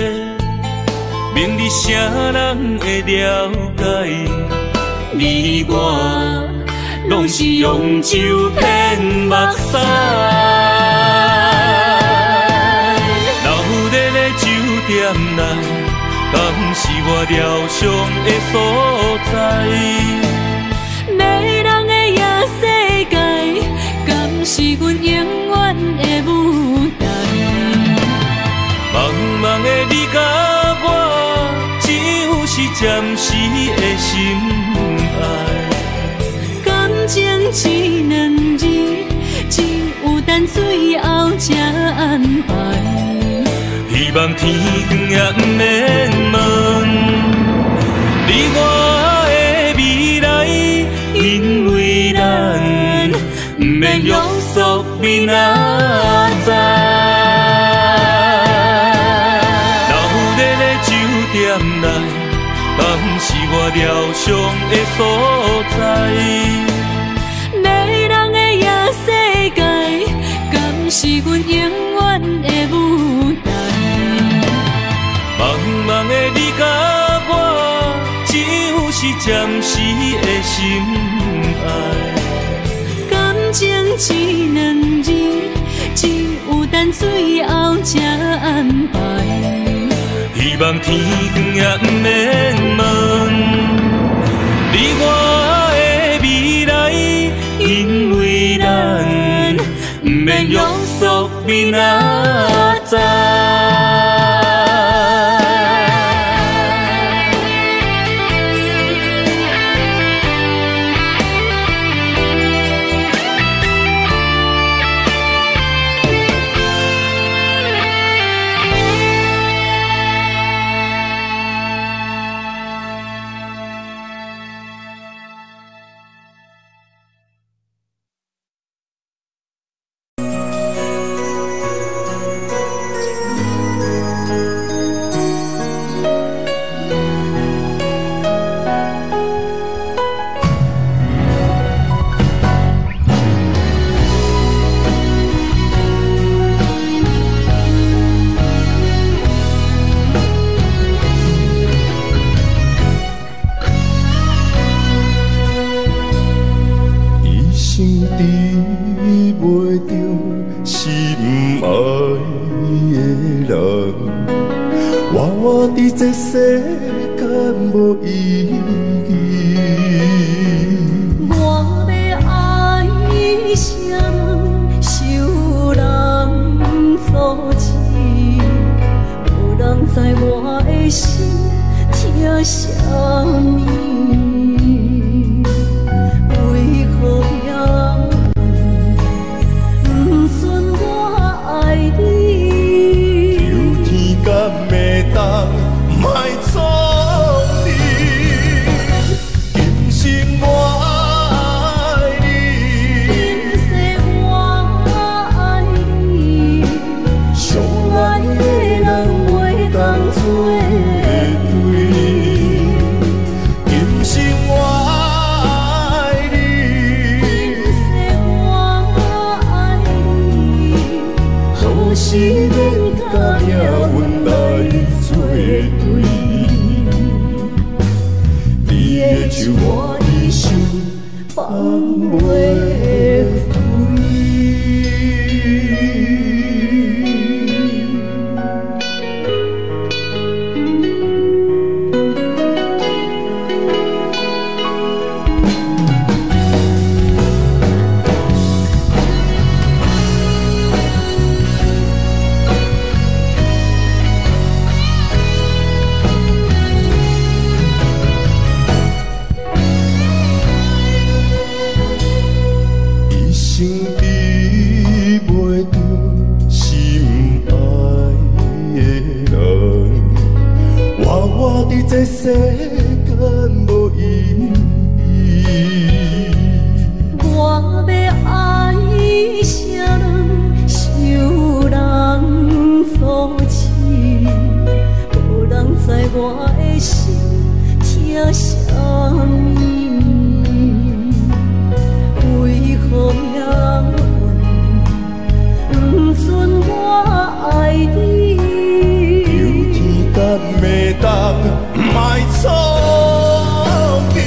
C: 明日啥人会了解？你我拢是用酒骗目屎，流热的酒店内，敢是我疗伤的所在？
B: 迷人的夜世界，敢是阮永远的舞台？
C: 茫茫的你甲我，只有是暂时的心爱。
B: 感情一两字，只有等最后才安排。
C: 希望天光也不免问，你我的未来，因为咱不免约束明仔载。流热的酒店内，敢是我疗伤的所在？
B: 迷人的夜世界，敢是阮永远的舞台？
C: 茫茫的你甲我，只有是暂时的心爱。
B: 感情一两字，只有等最后才安排。
C: 希望天光也不免问，你我的未来，因为咱不免约束明仔载。
A: 无意义。
B: 我要爱谁人，受人阻止，无人知我的心疼啥物。为何命运不准我爱你？
A: 求天甲袂当莫错你，今生我爱你，
B: 今世我爱你，相爱的人袂当做对。
A: 今生我爱你，
B: 今世我爱你，好时免甲命运来作对。你的手我一生放袂开。
A: 一生比袂着心爱的人，活我伫这世间无意义。
B: 我要爱谁人，受人阻止，无人知我的心疼啥物。为何命运不准我爱你？
A: 求天甲袂当莫错你，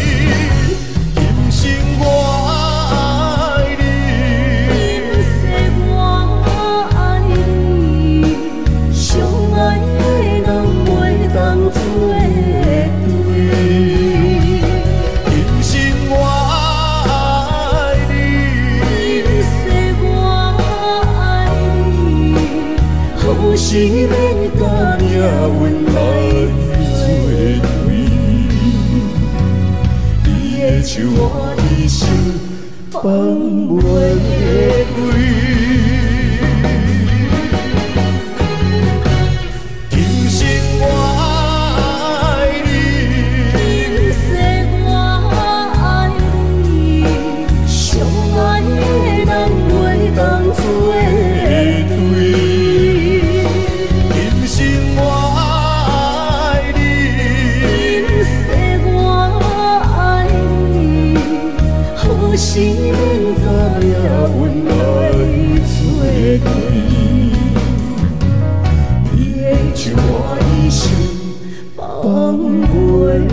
A: 今生我爱你，
B: 今世我爱你，相爱的人袂当做对。
A: 今生我爱你，
B: 今世我爱你，好时免甲命运来作对。你的手我一生放袂开。
A: 今生我爱你，
B: 今世我爱你，相爱的人袂当做对。
A: 今生我爱你，
B: 今世我爱你，好时免甲命运来作对。你的手我一生放袂开。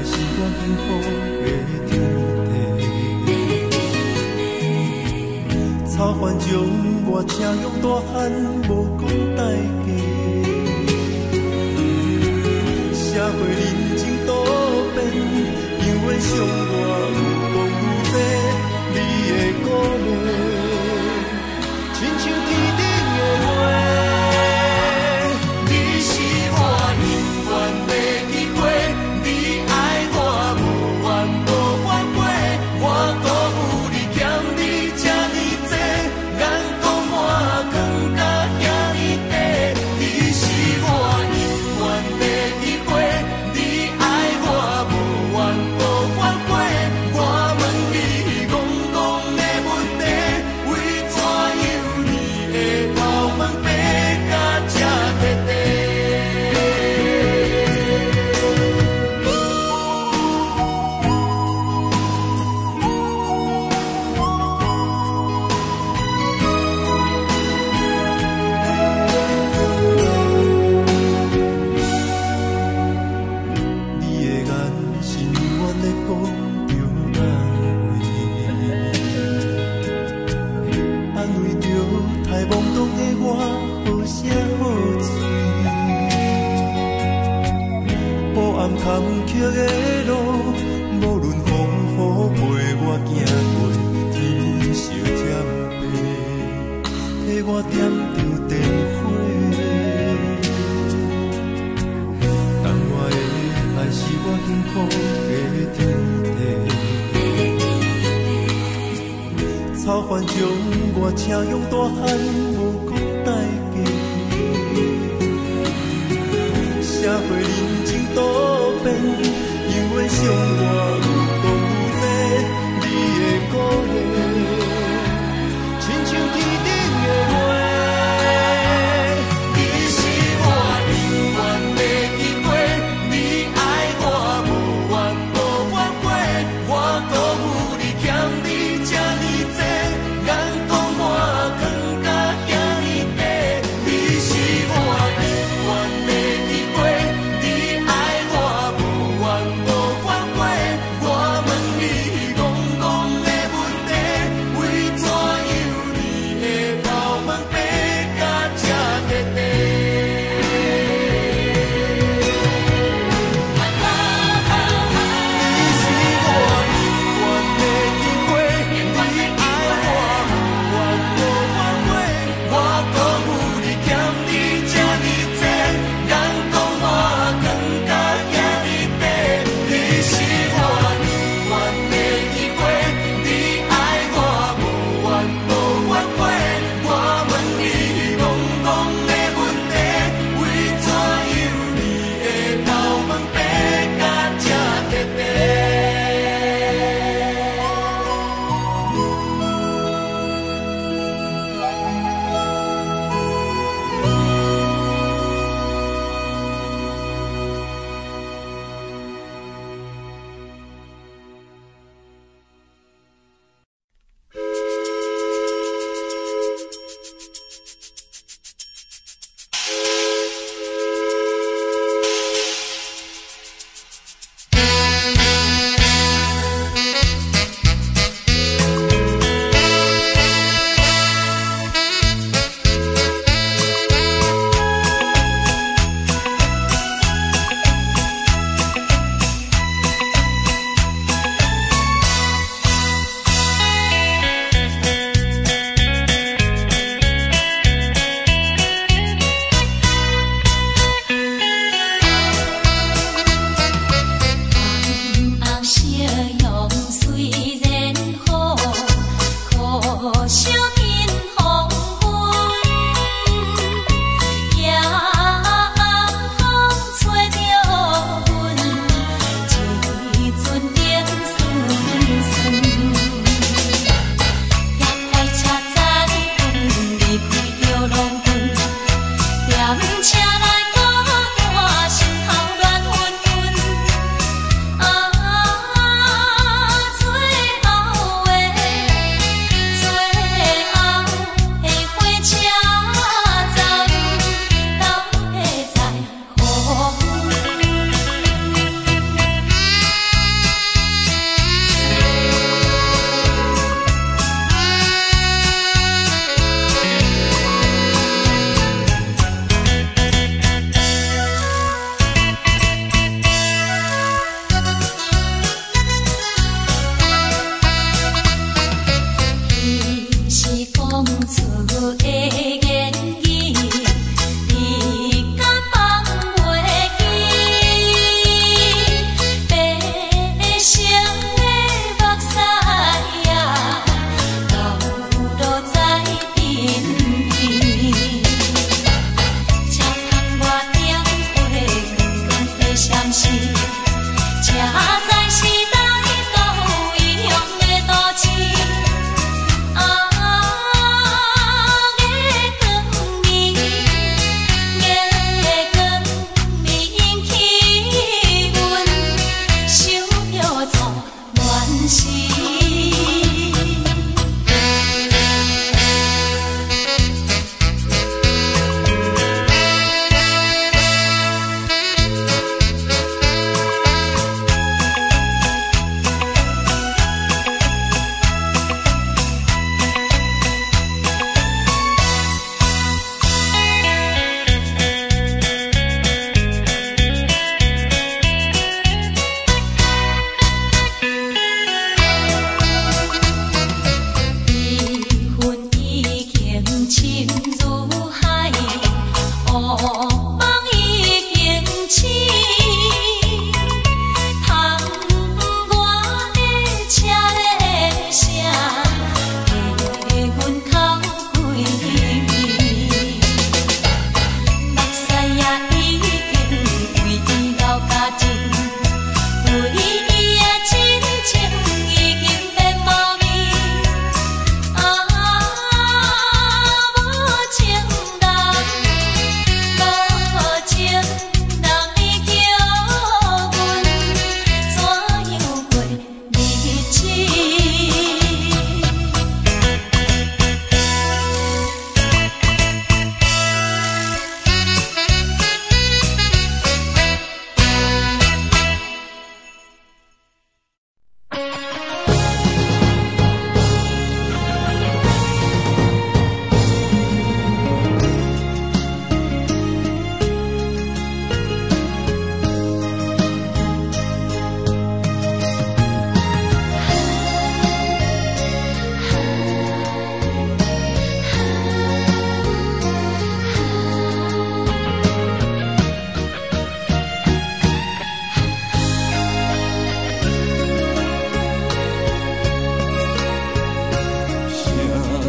A: 幸福的天地。
C: 草原将我请养大汉，无讲代价。社会人情多变，因为伤我有讲有多，你的鼓励，亲像天顶的花。坎坷的路，无论风雨陪我行过，天温烧尖白，替我点着灯火。当我的爱是我幸福的天地，草原将我请养大汉，无讲代价。社会人情多变，因为伤我有讲有多，你的鼓励，亲像天顶的花。你是我永远的机会，你爱我无怨无反悔，我辜负你欠你这呢多，眼光我藏甲遐呢多。你是我永远的机会。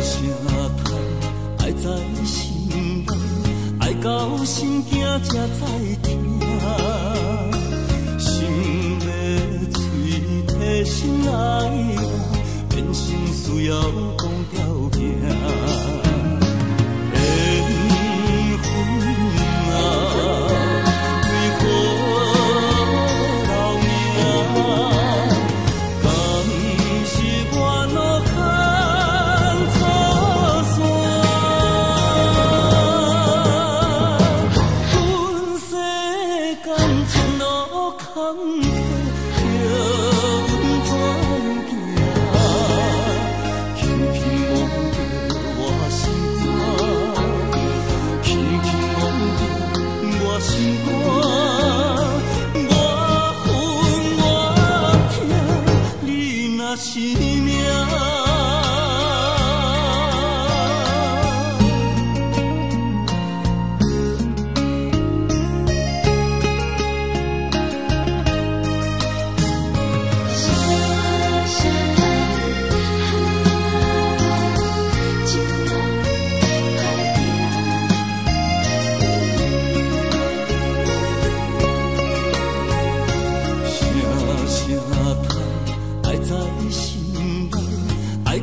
C: 声叹，爱在心内，爱到心惊才知听。心要嘴替心爱我，变成需要讲条件。缘分啊！ 是命。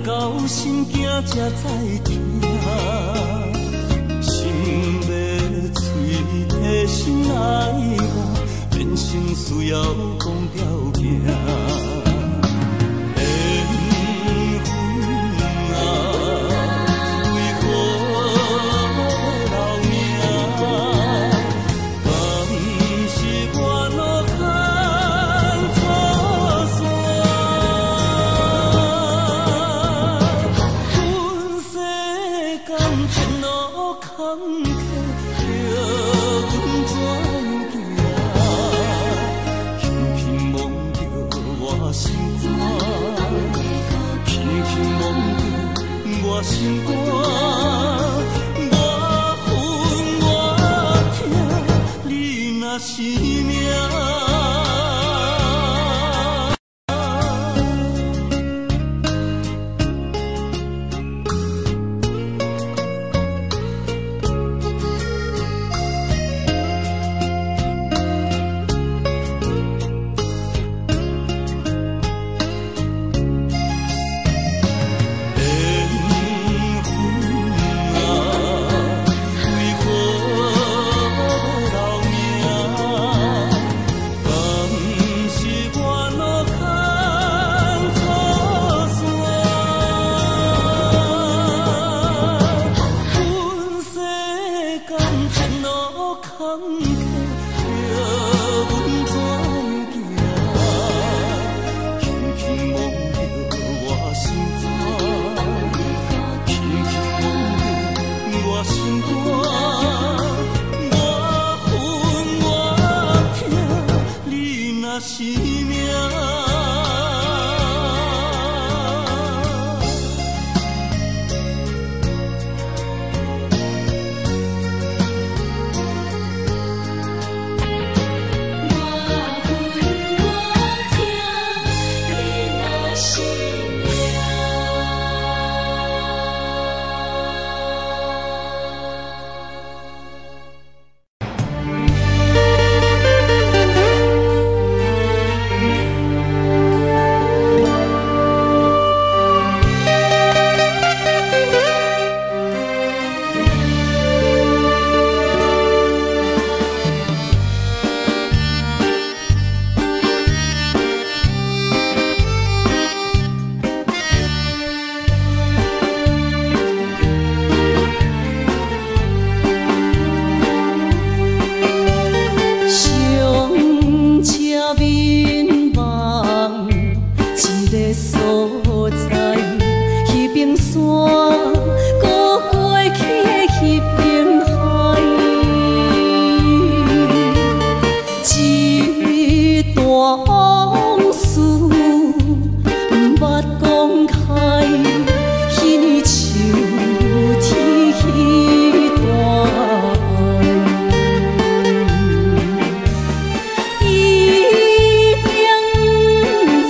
C: 到心惊才知听，心要嘴替心爱我，变成需要讲条件。 心肝，我分我痛，你若是命。 是命。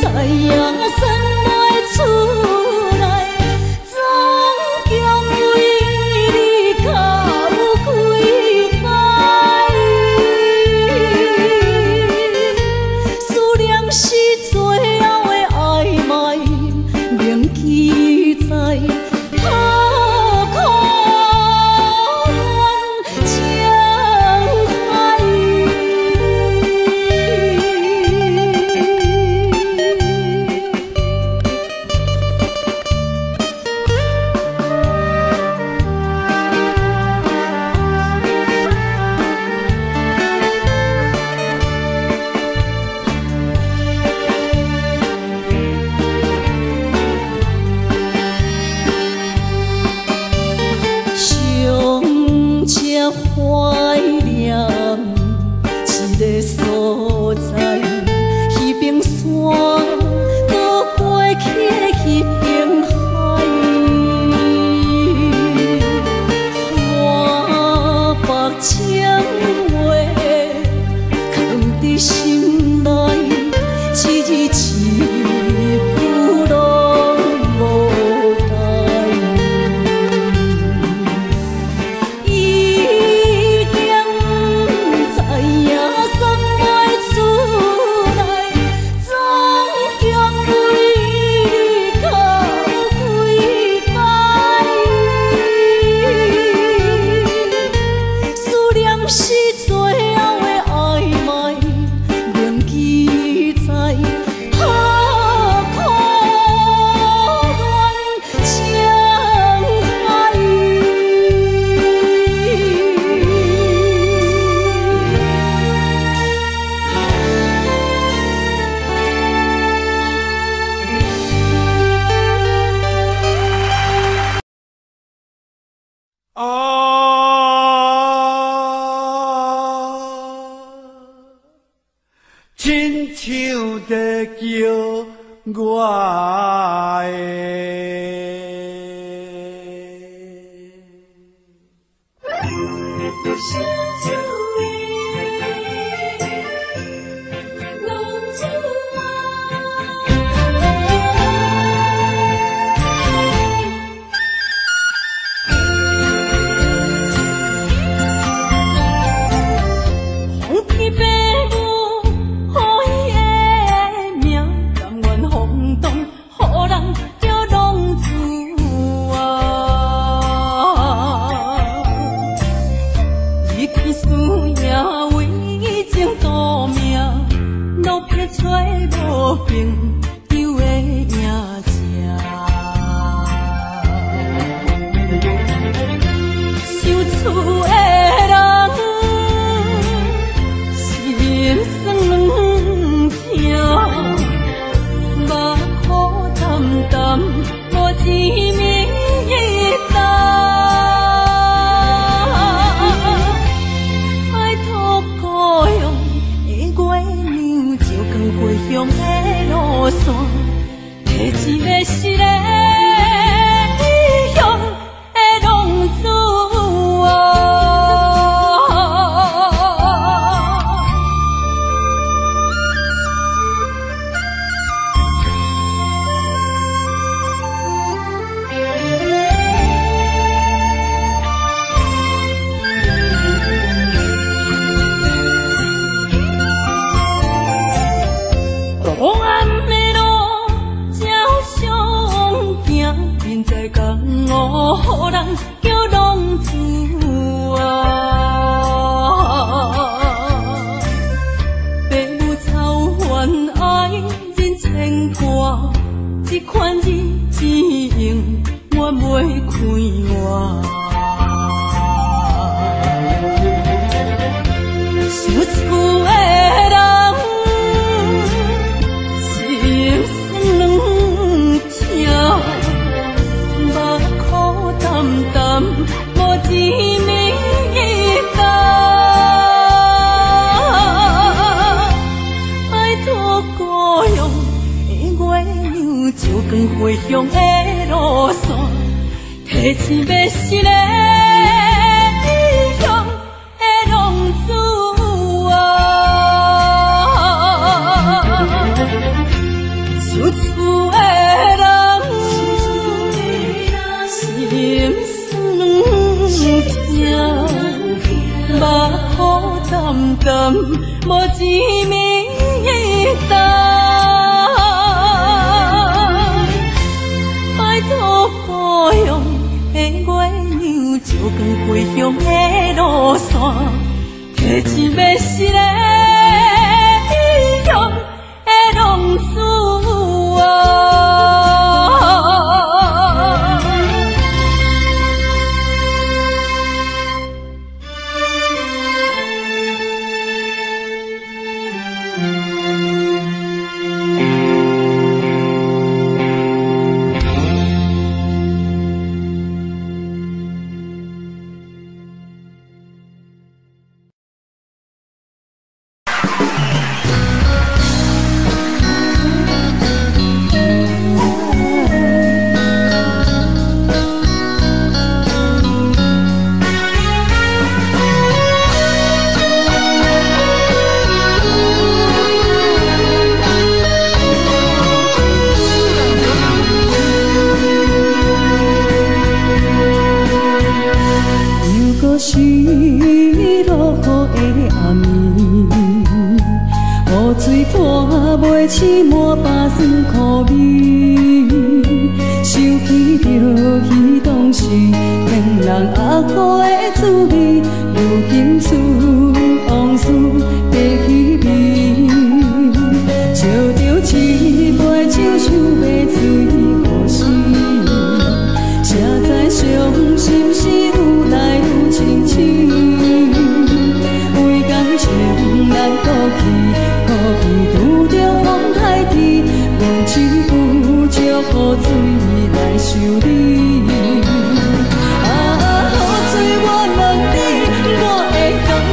B: 太阳升袂出来，早。
A: 在叫我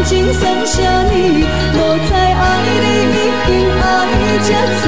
B: 情剩下你，无再爱你，已经爱这多。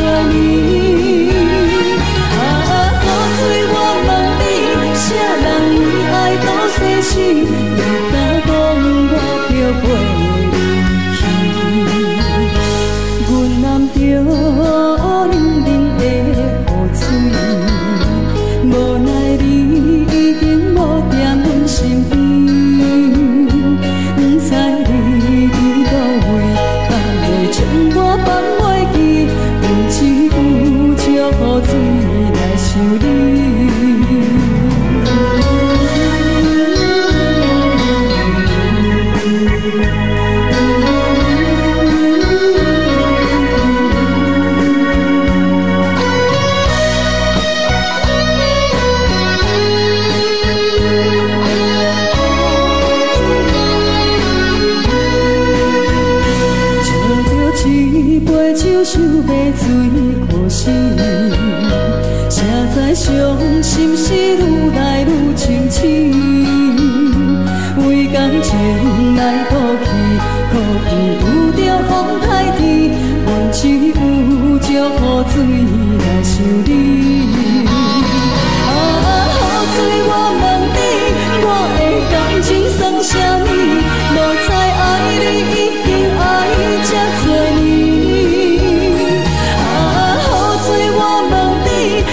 E: 水可惜，谁知伤心事愈来愈深深，为感情来赌气，可有着风台天，阮只有祝雨水来想你。雨水我问你，我的感情算啥物？无知爱你已经爱这多年。雨水我问你，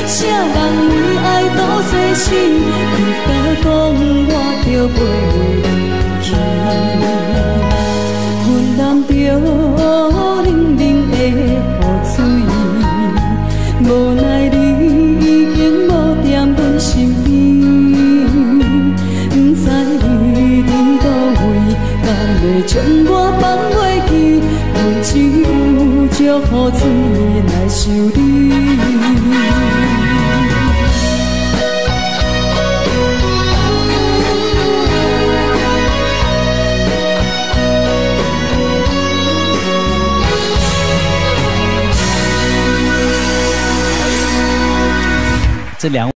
E: 啥人为爱赌生死？你敢讲我着袂离去？阮淋着冷冷的雨水，无奈你已经无踮阮身边，不知你伫倒位，敢会将我放袂记？阮只有祝雨水来想你。
F: 这两
E: 一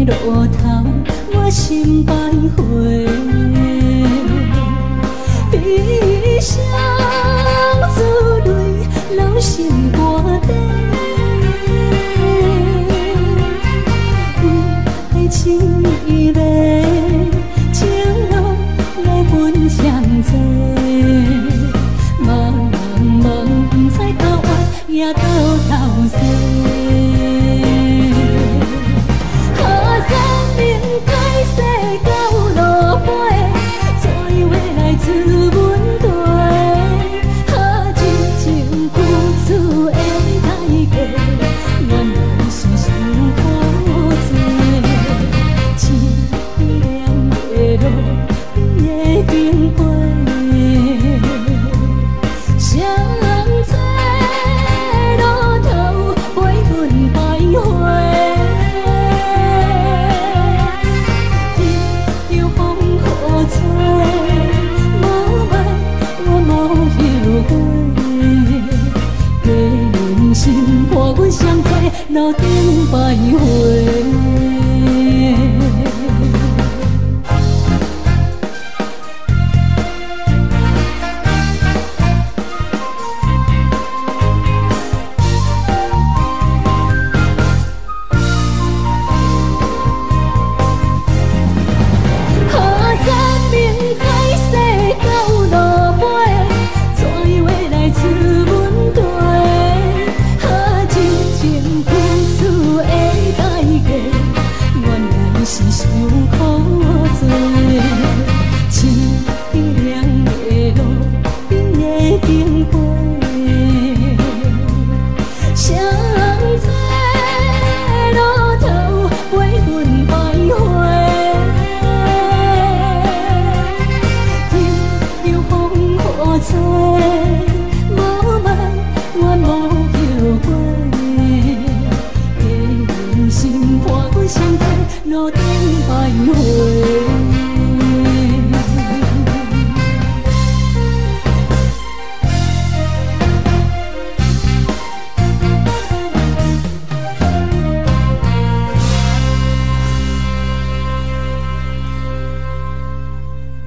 E: 路头，我心徘徊，悲伤珠泪流心肝底。为爱情依恋，情路来分相济，茫茫不知到弯也到头西。路顶徘徊。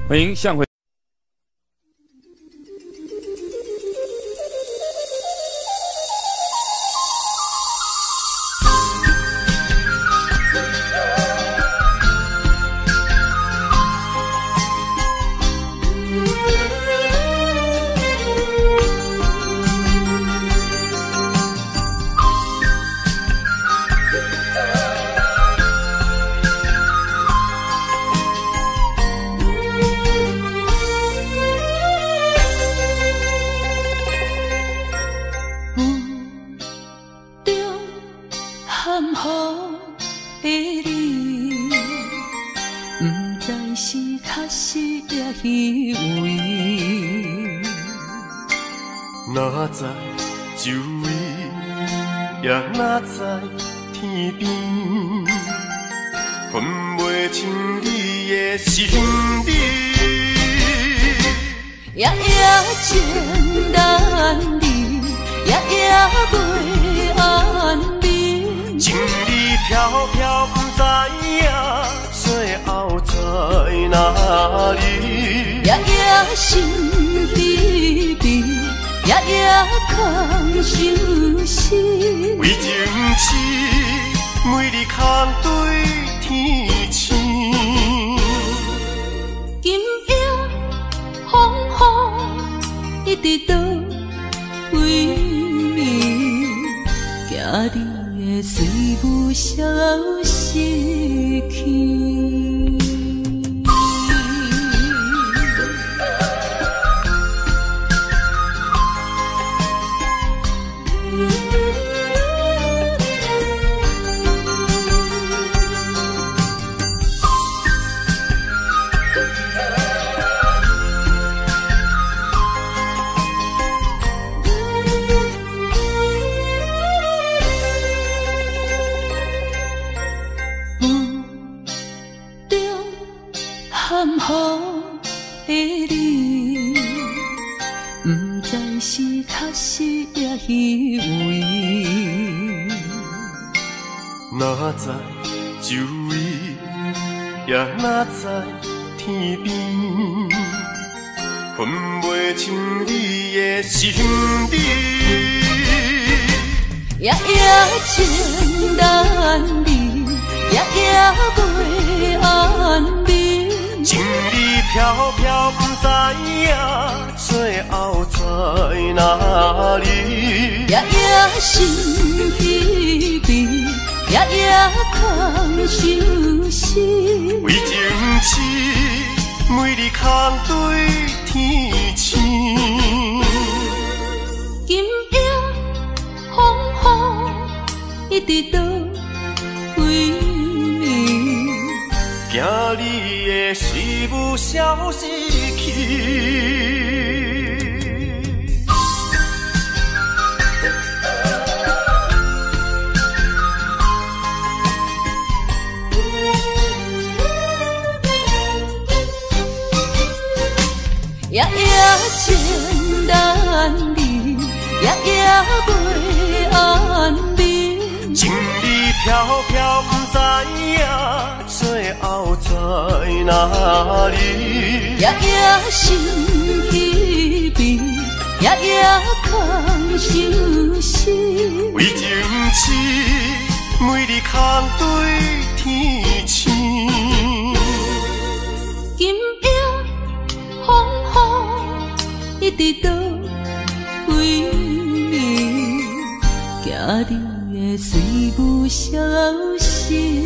F: 欢迎向回。
A: 哪知周围，也哪知天边，分袂清你的心理。
E: 夜夜情难离，夜夜袂安眠。
A: 情意飘飘，不知影最后在哪里。
E: 夜夜心悲悲。夜夜空相思，
A: 为情痴，每日空对天星。
E: 今夜风雨一直倒位，惊你的随舞消失去。含糊的你，不知是确实也虚伪。
A: 哪知就位也若在天边，分袂清你的心理。
E: 夜夜情难离，夜夜袂安眠。
A: 情意飘飘，不知影最后在哪里。
E: 夜夜心稀微，夜夜空相思。
A: 为情痴，每日空对天星。
E: 今夜风雨一直到为你，
A: 惊你的随舞消失去。
E: 夜夜情难离，夜夜袂安眠。
A: 情意飘飘，不知影最后在哪里。
E: 夜夜心稀微，夜夜空相思。
A: 为情痴，每日空对天星。
E: 今夜风雨一直到为你，惊你的随舞消失。